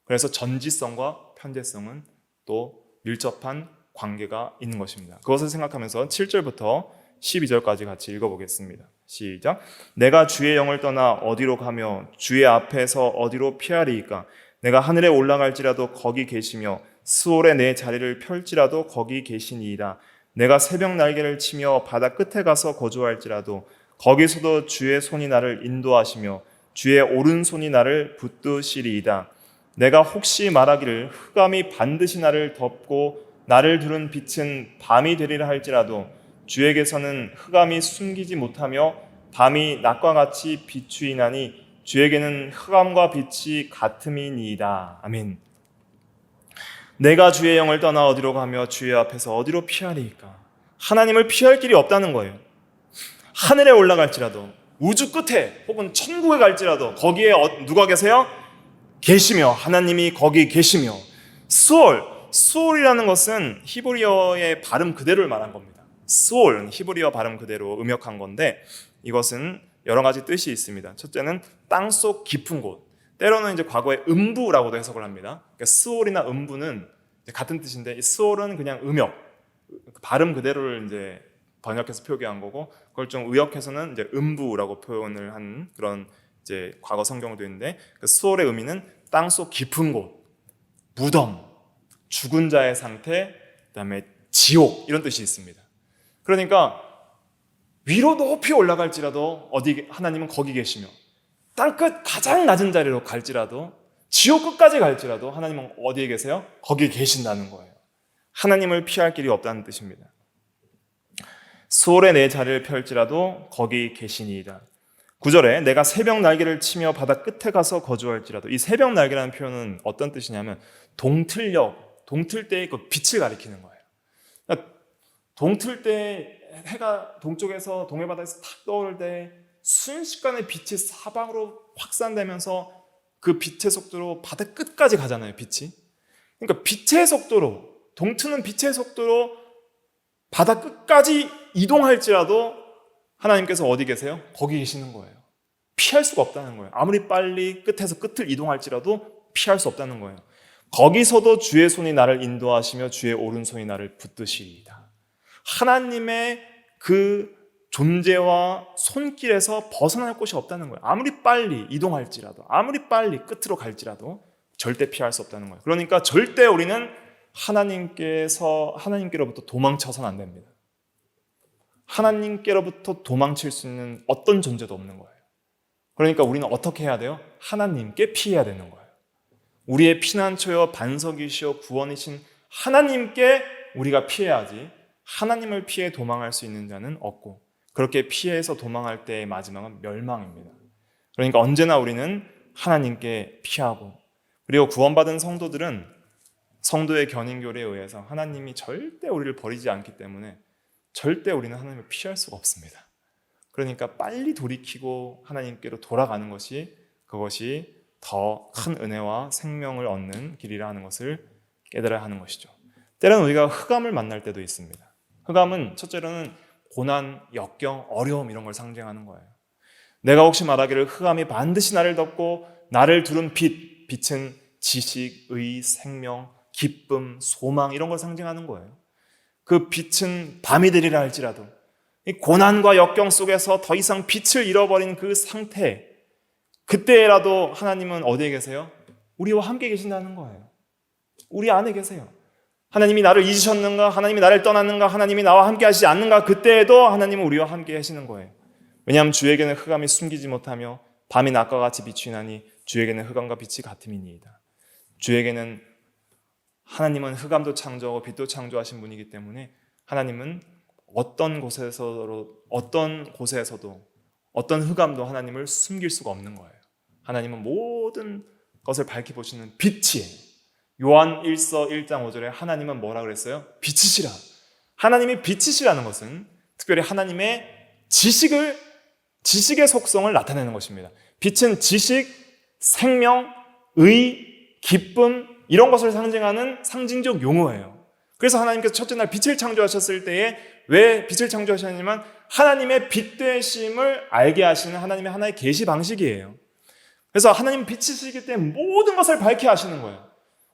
그래서 전지성과 편재성은 또 밀접한 관계가 있는 것입니다. 그것을 생각하면서 7절부터 12절까지 같이 읽어보겠습니다. 시작. 내가 주의 영을 떠나 어디로 가며 주의 앞에서 어디로 피하리이까? 내가 하늘에 올라갈지라도 거기 계시며 스올에 내 자리를 펼지라도 거기 계시니이다. 내가 새벽 날개를 치며 바다 끝에 가서 거주할지라도 거기서도 주의 손이 나를 인도하시며 주의 오른손이 나를 붙드시리이다. 내가 혹시 말하기를 흑암이 반드시 나를 덮고 나를 두른 빛은 밤이 되리라 할지라도 주에게서는 흑암이 숨기지 못하며 밤이 낮과 같이 비추이나니 주에게는 흑암과 빛이 같음이니이다. 아멘. 내가 주의 영을 떠나 어디로 가며 주의 앞에서 어디로 피하리이까? 하나님을 피할 길이 없다는 거예요. 하늘에 올라갈지라도 우주 끝에 혹은 천국에 갈지라도 거기에 누가 계세요? 계시며 하나님이 거기 계시며 스올이라는 것은 히브리어의 발음 그대로를 말한 겁니다. 스올, 히브리어 발음 그대로 음역한 건데 이것은 여러 가지 뜻이 있습니다. 첫째는 땅속 깊은 곳. 때로는 이제 과거에 음부라고도 해석을 합니다. 그러니까 스올이나 음부는 같은 뜻인데, 이 스올은 그냥 음역, 발음 그대로를 이제 번역해서 표기한 거고, 그걸 좀 의역해서는 이제 음부라고 표현을 한 그런 이제 과거 성경도 있는데, 그 스올의 의미는 땅속 깊은 곳, 무덤, 죽은 자의 상태, 그다음에 지옥 이런 뜻이 있습니다. 그러니까 위로 높이 올라갈지라도 어디 하나님은 거기 계시며, 땅끝 가장 낮은 자리로 갈지라도, 지옥 끝까지 갈지라도 하나님은 어디에 계세요? 거기에 계신다는 거예요. 하나님을 피할 길이 없다는 뜻입니다. 수월에 내 자리를 펼지라도 거기 계시니이다. 9절에 내가 새벽 날개를 치며 바다 끝에 가서 거주할지라도, 이 새벽 날개라는 표현은 어떤 뜻이냐면 동틀 때의 그 빛을 가리키는 거예요. 그러니까 동틀 때 해가 동쪽에서 동해바다에서 탁 떠오를 때 순식간에 빛이 사방으로 확산되면서 그 빛의 속도로 바다 끝까지 가잖아요, 빛이. 그러니까 빛의 속도로, 동트는 빛의 속도로 바다 끝까지 이동할지라도 하나님께서 어디 계세요? 거기 계시는 거예요. 피할 수가 없다는 거예요. 아무리 빨리 끝에서 끝을 이동할지라도 피할 수 없다는 거예요. 거기서도 주의 손이 나를 인도하시며 주의 오른손이 나를 붙드시리이다. 하나님의 그 존재와 손길에서 벗어날 곳이 없다는 거예요. 아무리 빨리 이동할지라도, 아무리 빨리 끝으로 갈지라도 절대 피할 수 없다는 거예요. 그러니까 절대 우리는 하나님께로부터 도망쳐서는 안 됩니다. 하나님께로부터 도망칠 수 있는 어떤 존재도 없는 거예요. 그러니까 우리는 어떻게 해야 돼요? 하나님께 피해야 되는 거예요. 우리의 피난처여 반석이시여 구원이신 하나님께 우리가 피해야지, 하나님을 피해 도망할 수 있는 자는 없고, 그렇게 피해서 도망할 때의 마지막은 멸망입니다. 그러니까 언제나 우리는 하나님께 피하고, 그리고 구원받은 성도들은 성도의 견인교리에 의해서 하나님이 절대 우리를 버리지 않기 때문에 절대 우리는 하나님을 피할 수가 없습니다. 그러니까 빨리 돌이키고 하나님께로 돌아가는 것이, 그것이 더 큰 은혜와 생명을 얻는 길이라 하는 것을 깨달아야 하는 것이죠. 때로는 우리가 흑암을 만날 때도 있습니다. 흑암은 첫째로는 고난, 역경, 어려움 이런 걸 상징하는 거예요. 내가 혹시 말하기를 흑암이 반드시 나를 덮고 나를 두른 빛, 빛은 지식, 의, 생명, 기쁨, 소망 이런 걸 상징하는 거예요. 그 빛은 밤이 되리라 할지라도 이 고난과 역경 속에서 더 이상 빛을 잃어버린 그 상태, 그때라도 하나님은 어디에 계세요? 우리와 함께 계신다는 거예요. 우리 안에 계세요. 하나님이 나를 잊으셨는가? 하나님이 나를 떠났는가? 하나님이 나와 함께 하시지 않는가? 그때에도 하나님은 우리와 함께 하시는 거예요. 왜냐하면 주에게는 흑암이 숨기지 못하며 밤이 낮과 같이 비추나니 주에게는 흑암과 빛이 같음이니이다. 주에게는, 하나님은 흑암도 창조하고 빛도 창조하신 분이기 때문에 하나님은 어떤 곳에서도 어떤 흑암도 하나님을 숨길 수가 없는 거예요. 하나님은 모든 것을 밝히보시는 빛이에요. 요한 1서 1장 5절에 하나님은 뭐라 그랬어요? 빛이시라. 하나님이 빛이시라는 것은 특별히 하나님의 지식의 속성을 나타내는 것입니다. 빛은 지식, 생명, 의, 기쁨 이런 것을 상징하는 상징적 용어예요. 그래서 하나님께서 첫째 날 빛을 창조하셨을 때에 왜 빛을 창조하셨냐면 하나님의 빛 되심을 알게 하시는 하나님의 하나의 계시 방식이에요. 그래서 하나님은 빛이시기 때문에 모든 것을 밝게 하시는 거예요.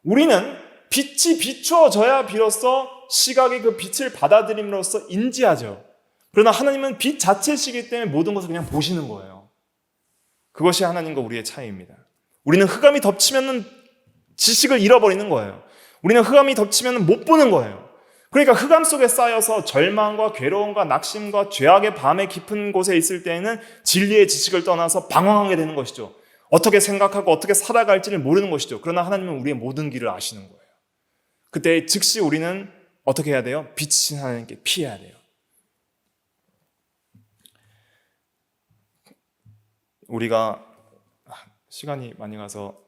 우리는 빛이 비추어져야 비로소 시각이 그 빛을 받아들임으로써 인지하죠. 그러나 하나님은 빛 자체시기 때문에 모든 것을 그냥 보시는 거예요. 그것이 하나님과 우리의 차이입니다. 우리는 흑암이 덮치면 지식을 잃어버리는 거예요. 우리는 흑암이 덮치면 못 보는 거예요. 그러니까 흑암 속에 쌓여서 절망과 괴로움과 낙심과 죄악의 밤의 깊은 곳에 있을 때에는 진리의 지식을 떠나서 방황하게 되는 것이죠. 어떻게 생각하고 어떻게 살아갈지를 모르는 것이죠. 그러나 하나님은 우리의 모든 길을 아시는 거예요. 그때 즉시 우리는 어떻게 해야 돼요? 빛이신 하나님께 피해야 돼요. 우리가 시간이 많이 가서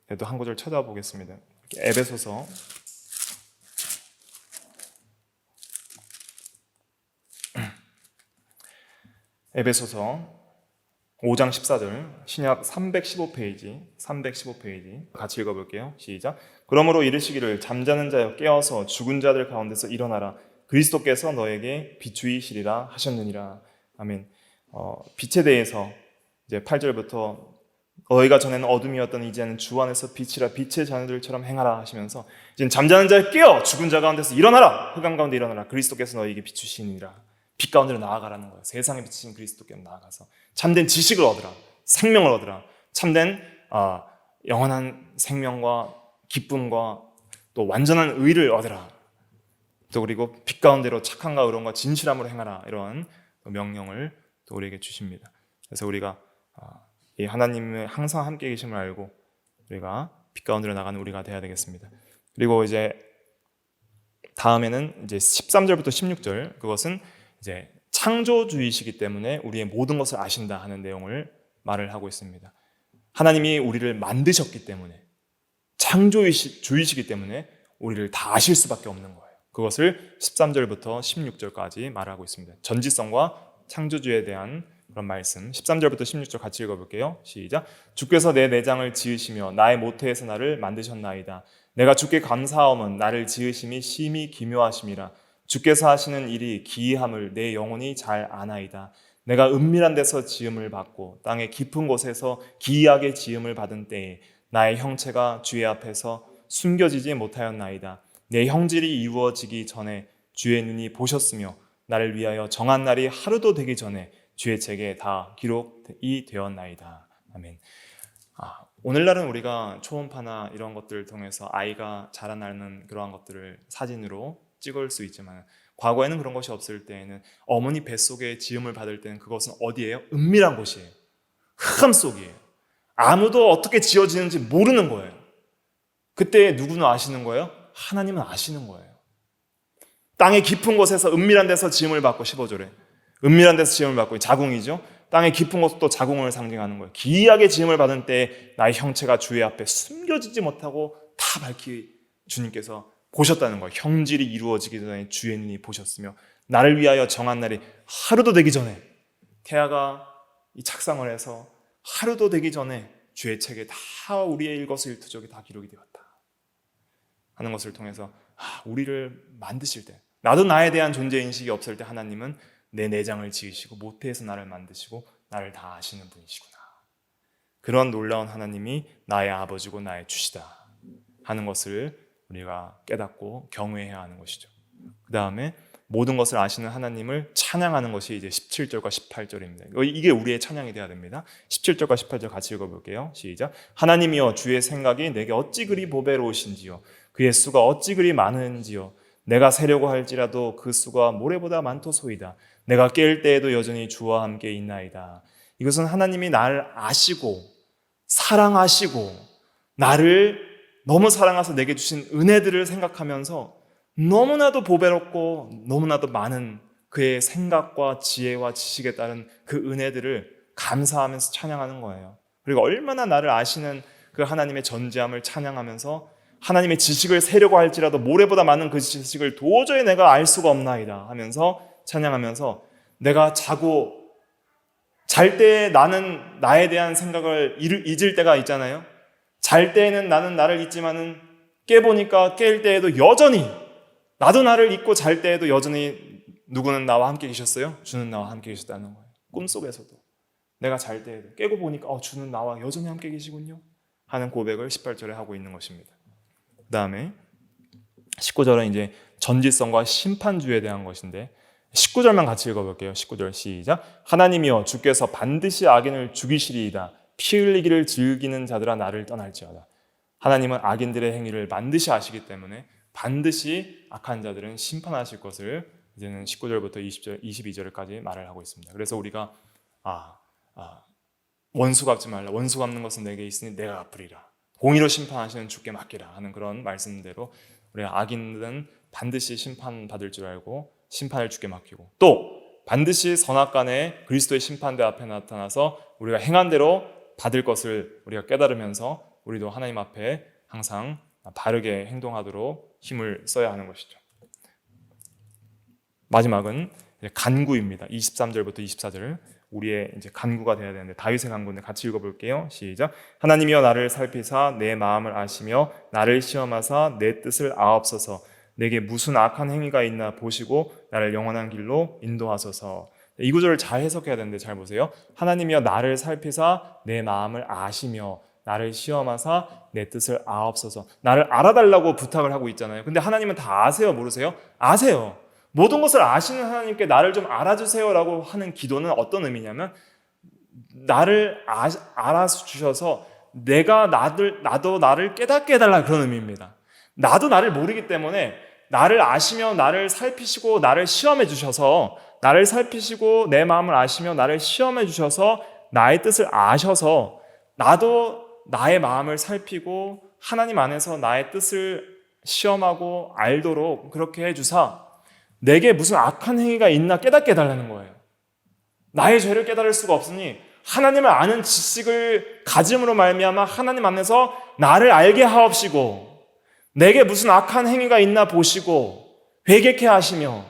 그래도 한 구절 찾아보겠습니다. 에베소서 5장 14절, 신약 315페이지 같이 읽어볼게요. 시작. 그러므로 이르시기를 잠자는 자여 깨어서 죽은 자들 가운데서 일어나라. 그리스도께서 너에게 비추이시리라 하셨느니라. 아멘. 빛에 대해서 이제 8절부터 너희가 전에는 어둠이었더니 이제는 주 안에서 빛이라 빛의 자녀들처럼 행하라 하시면서 이제 잠자는 자를 깨어 죽은 자 가운데서 일어나라 흑암 가운데 일어나라 그리스도께서 너희에게 비추시니라 빛 가운데로 나아가라는 거예요. 세상에 비추신 그리스도께로 나아가서 참된 지식을 얻으라 생명을 얻으라 참된 영원한 생명과 기쁨과 또 완전한 의를 얻으라 또 그리고 빛 가운데로 착함과 의로움과 진실함으로 행하라 이러한 명령을 또 우리에게 주십니다. 그래서 우리가 이 하나님의 항상 함께 계심을 알고 우리가 빛 가운데로 나가는 우리가 되어야 되겠습니다. 그리고 이제 다음에는 이제 13절부터 16절 그것은 이제 창조주의시기 때문에 우리의 모든 것을 아신다 하는 내용을 말을 하고 있습니다. 하나님이 우리를 만드셨기 때문에 창조주의시기 때문에 우리를 다 아실 수밖에 없는 거예요. 그것을 13절부터 16절까지 말하고 있습니다. 전지성과 창조주에 대한 그런 말씀 13절부터 16절 같이 읽어볼게요. 시작. 주께서 내 내장을 지으시며 나의 모태에서 나를 만드셨나이다. 내가 주께 감사함은 나를 지으심이 심히 기묘하심이라. 주께서 하시는 일이 기이함을 내 영혼이 잘 아나이다. 내가 은밀한 데서 지음을 받고 땅의 깊은 곳에서 기이하게 지음을 받은 때에 나의 형체가 주의 앞에서 숨겨지지 못하였나이다. 내 형질이 이루어지기 전에 주의 눈이 보셨으며 나를 위하여 정한 날이 하루도 되기 전에 주의 책에 다 기록이 되었나이다. 아멘. 오늘날은 우리가 초음파나 이런 것들을 통해서 아이가 자라나는 그러한 것들을 사진으로 찍을 수 있지만 과거에는 그런 것이 없을 때에는 어머니 뱃속에 지음을 받을 때는 그것은 어디예요? 은밀한 곳이에요. 흑암 속이에요. 아무도 어떻게 지어지는지 모르는 거예요. 그때 누구는 아시는 거예요? 하나님은 아시는 거예요. 땅의 깊은 곳에서 은밀한 데서 지음을 받고 15절에 은밀한 데서 지음을 받고 자궁이죠. 땅의 깊은 곳도 자궁을 상징하는 거예요. 기이하게 지음을 받은 때에 나의 형체가 주의 앞에 숨겨지지 못하고 다 밝히 주님께서 보셨다는 거예요. 형질이 이루어지기 전에 주의 눈이 보셨으며 나를 위하여 정한 날이 하루도 되기 전에 태아가 이 착상을 해서 하루도 되기 전에 주의 책에 다 우리의 일거수일투족이 다 기록이 되었다 하는 것을 통해서 우리를 만드실 때 나도 나에 대한 존재인식이 없을 때 하나님은 내 내장을 지으시고 모태에서 나를 만드시고 나를 다 아시는 분이시구나. 그런 놀라운 하나님이 나의 아버지고 나의 주시다 하는 것을 우리가 깨닫고 경외해야 하는 것이죠. 그 다음에 모든 것을 아시는 하나님을 찬양하는 것이 이제 17절과 18절입니다. 이게 우리의 찬양이 되어야 됩니다. 17절과 18절 같이 읽어볼게요. 시작. 하나님이여 주의 생각이 내게 어찌 그리 보배로우신지요 그의 수가 어찌 그리 많은지요 내가 세려고 할지라도 그 수가 모래보다 많도소이다. 내가 깰 때에도 여전히 주와 함께 있나이다. 이것은 하나님이 나를 아시고 사랑하시고 나를 너무 사랑하셔서 내게 주신 은혜들을 생각하면서 너무나도 보배롭고 너무나도 많은 그의 생각과 지혜와 지식에 따른 그 은혜들을 감사하면서 찬양하는 거예요. 그리고 얼마나 나를 아시는 그 하나님의 전지함을 찬양하면서 하나님의 지식을 세려고 할지라도 모래보다 많은 그 지식을 도저히 내가 알 수가 없나이다 하면서 찬양하면서 내가 자고 잘 때 나는 나에 대한 생각을 잊을 때가 있잖아요. 잘 때에는 나는 나를 잊지만은 깨보니까 깰 때에도 여전히 나도 나를 잊고 잘 때에도 여전히 누구는 나와 함께 계셨어요? 주는 나와 함께 계셨다는 거예요. 꿈속에서도 내가 잘 때에도 깨고 보니까 주는 나와 여전히 함께 계시군요 하는 고백을 18절에 하고 있는 것입니다. 그 다음에 19절은 이제 전지성과 심판주에 대한 것인데 19절만 같이 읽어볼게요. 19절 시작. 하나님이여 주께서 반드시 악인을 죽이시리이다. 피 흘리기를 즐기는 자들아 나를 떠날지어다. 하나님은 악인들의 행위를 반드시 아시기 때문에 반드시 악한 자들은 심판하실 것을 이제는 19절부터 20절, 22절까지 말을 하고 있습니다. 그래서 우리가 원수 갚지 말라. 원수 갚는 것은 내게 있으니 내가 갚으리라. 공의로 심판하시는 주께 맡기라 하는 그런 말씀대로 우리가 악인들은 반드시 심판받을 줄 알고 심판을 주께 맡기고 또 반드시 선악간에 그리스도의 심판대 앞에 나타나서 우리가 행한 대로 받을 것을 우리가 깨달으면서 우리도 하나님 앞에 항상 바르게 행동하도록 힘을 써야 하는 것이죠. 마지막은 간구입니다. 23절부터 24절 우리의 이제 간구가 되어야 되는데 다윗의 간구인데 같이 읽어볼게요. 시작. 하나님이여 나를 살피사 내 마음을 아시며 나를 시험하사 내 뜻을 아옵소서. 내게 무슨 악한 행위가 있나 보시고 나를 영원한 길로 인도하소서. 이 구절을 잘 해석해야 되는데 잘 보세요. 하나님이여 나를 살피사 내 마음을 아시며 나를 시험하사 내 뜻을 아옵소서. 나를 알아달라고 부탁을 하고 있잖아요. 근데 하나님은 다 아세요? 모르세요? 아세요. 모든 것을 아시는 하나님께 나를 좀 알아주세요라고 하는 기도는 어떤 의미냐면 나를 알아주셔서 나도 나를 깨닫게 해달라 그런 의미입니다. 나도 나를 모르기 때문에 나를 아시며 나를 살피시고 나를 시험해 주셔서 나를 살피시고 내 마음을 아시며 나를 시험해 주셔서 나의 뜻을 아셔서 나도 나의 마음을 살피고 하나님 안에서 나의 뜻을 시험하고 알도록 그렇게 해주사 내게 무슨 악한 행위가 있나 깨닫게 해달라는 거예요. 나의 죄를 깨달을 수가 없으니 하나님을 아는 지식을 가짐으로 말미암아 하나님 안에서 나를 알게 하옵시고 내게 무슨 악한 행위가 있나 보시고 회개케 하시며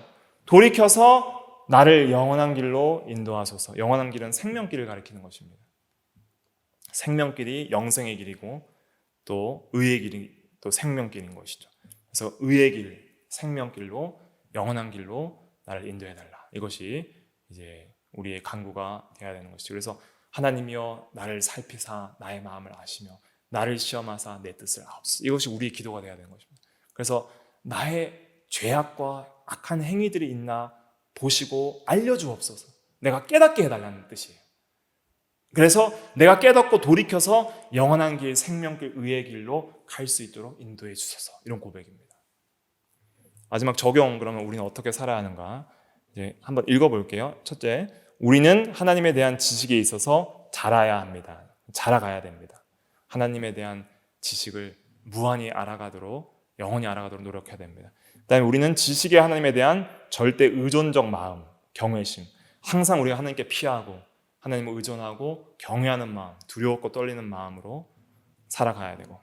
돌이켜서 나를 영원한 길로 인도하소서. 영원한 길은 생명길을 가리키는 것입니다. 생명길이 영생의 길이고 또 의의 길이 또 생명길인 것이죠. 그래서 의의 길, 생명길로 영원한 길로 나를 인도해달라. 이것이 이제 우리의 간구가 되어야 되는 것이죠. 그래서 하나님이여 나를 살피사 나의 마음을 아시며 나를 시험하사 내 뜻을 아옵소서. 이것이 우리의 기도가 되어야 되는 것입니다. 그래서 나의 죄악과 악한 행위들이 있나 보시고 알려주옵소서. 내가 깨닫게 해달라는 뜻이에요. 그래서 내가 깨닫고 돌이켜서 영원한 길, 생명길, 의의 길로 갈 수 있도록 인도해 주셔서. 이런 고백입니다. 마지막 적용, 그러면 우리는 어떻게 살아야 하는가? 이제 한번 읽어볼게요. 첫째, 우리는 하나님에 대한 지식에 있어서 자라야 합니다. 자라가야 됩니다. 하나님에 대한 지식을 무한히 알아가도록, 영원히 알아가도록 노력해야 됩니다. 그다음에 우리는 지식의 하나님에 대한 절대 의존적 마음, 경외심, 항상 우리가 하나님께 피하고 하나님을 의존하고 경외하는 마음, 두려웠고 떨리는 마음으로 살아가야 되고,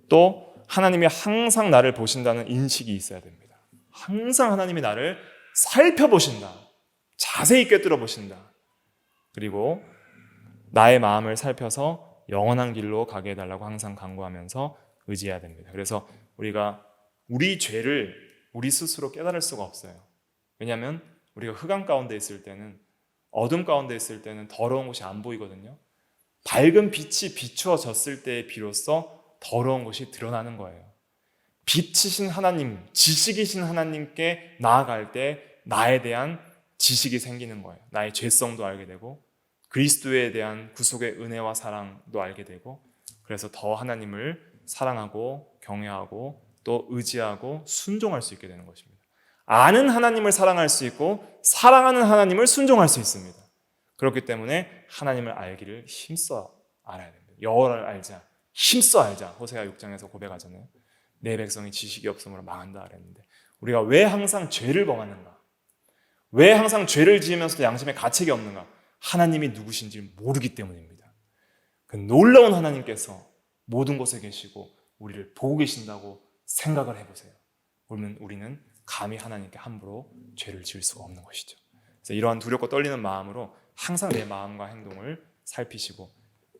또 하나님이 항상 나를 보신다는 인식이 있어야 됩니다. 항상 하나님이 나를 살펴보신다. 자세히 꿰뚫어 보신다. 그리고 나의 마음을 살펴서 영원한 길로 가게 해달라고 항상 간구하면서 의지해야 됩니다. 그래서 우리가 우리 죄를 우리 스스로 깨달을 수가 없어요. 왜냐하면 우리가 흑암 가운데 있을 때는, 어둠 가운데 있을 때는 더러운 것이 안 보이거든요. 밝은 빛이 비추어졌을 때 비로소 더러운 것이 드러나는 거예요. 빛이신 하나님, 지식이신 하나님께 나아갈 때 나에 대한 지식이 생기는 거예요. 나의 죄성도 알게 되고 그리스도에 대한 구속의 은혜와 사랑도 알게 되고, 그래서 더 하나님을 사랑하고 경외하고 또 의지하고 순종할 수 있게 되는 것입니다. 아는 하나님을 사랑할 수 있고 사랑하는 하나님을 순종할 수 있습니다. 그렇기 때문에 하나님을 알기를 힘써 알아야 됩니다. 여호와를 알자, 힘써 알자. 호세아 6장에서 고백하잖아요. 내 백성이 지식이 없음으로 망한다 그랬는데, 우리가 왜 항상 죄를 범하는가? 왜 항상 죄를 지으면서도 양심에 가책이 없는가? 하나님이 누구신지 모르기 때문입니다. 그 놀라운 하나님께서 모든 곳에 계시고 우리를 보고 계신다고 생각을 해보세요. 그러면 우리는 감히 하나님께 함부로 죄를 지을 수가 없는 것이죠. 그래서 이러한 두렵고 떨리는 마음으로 항상 내 마음과 행동을 살피시고,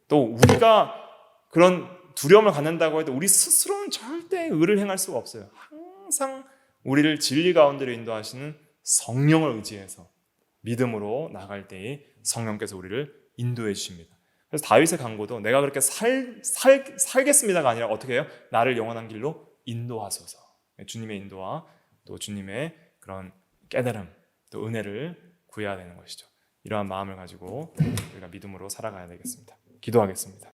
또 우리가 그런 두려움을 갖는다고 해도 우리 스스로는 절대 의를 행할 수가 없어요. 항상 우리를 진리 가운데로 인도하시는 성령을 의지해서 믿음으로 나갈 때에 성령께서 우리를 인도해 주십니다. 그래서 다윗의 간구도 내가 그렇게 살겠습니다가 아니라 어떻게 해요? 나를 영원한 길로 인도하소서. 주님의 인도와 또 주님의 그런 깨달음, 또 은혜를 구해야 되는 것이죠. 이러한 마음을 가지고 우리가 믿음으로 살아가야 되겠습니다. 기도하겠습니다.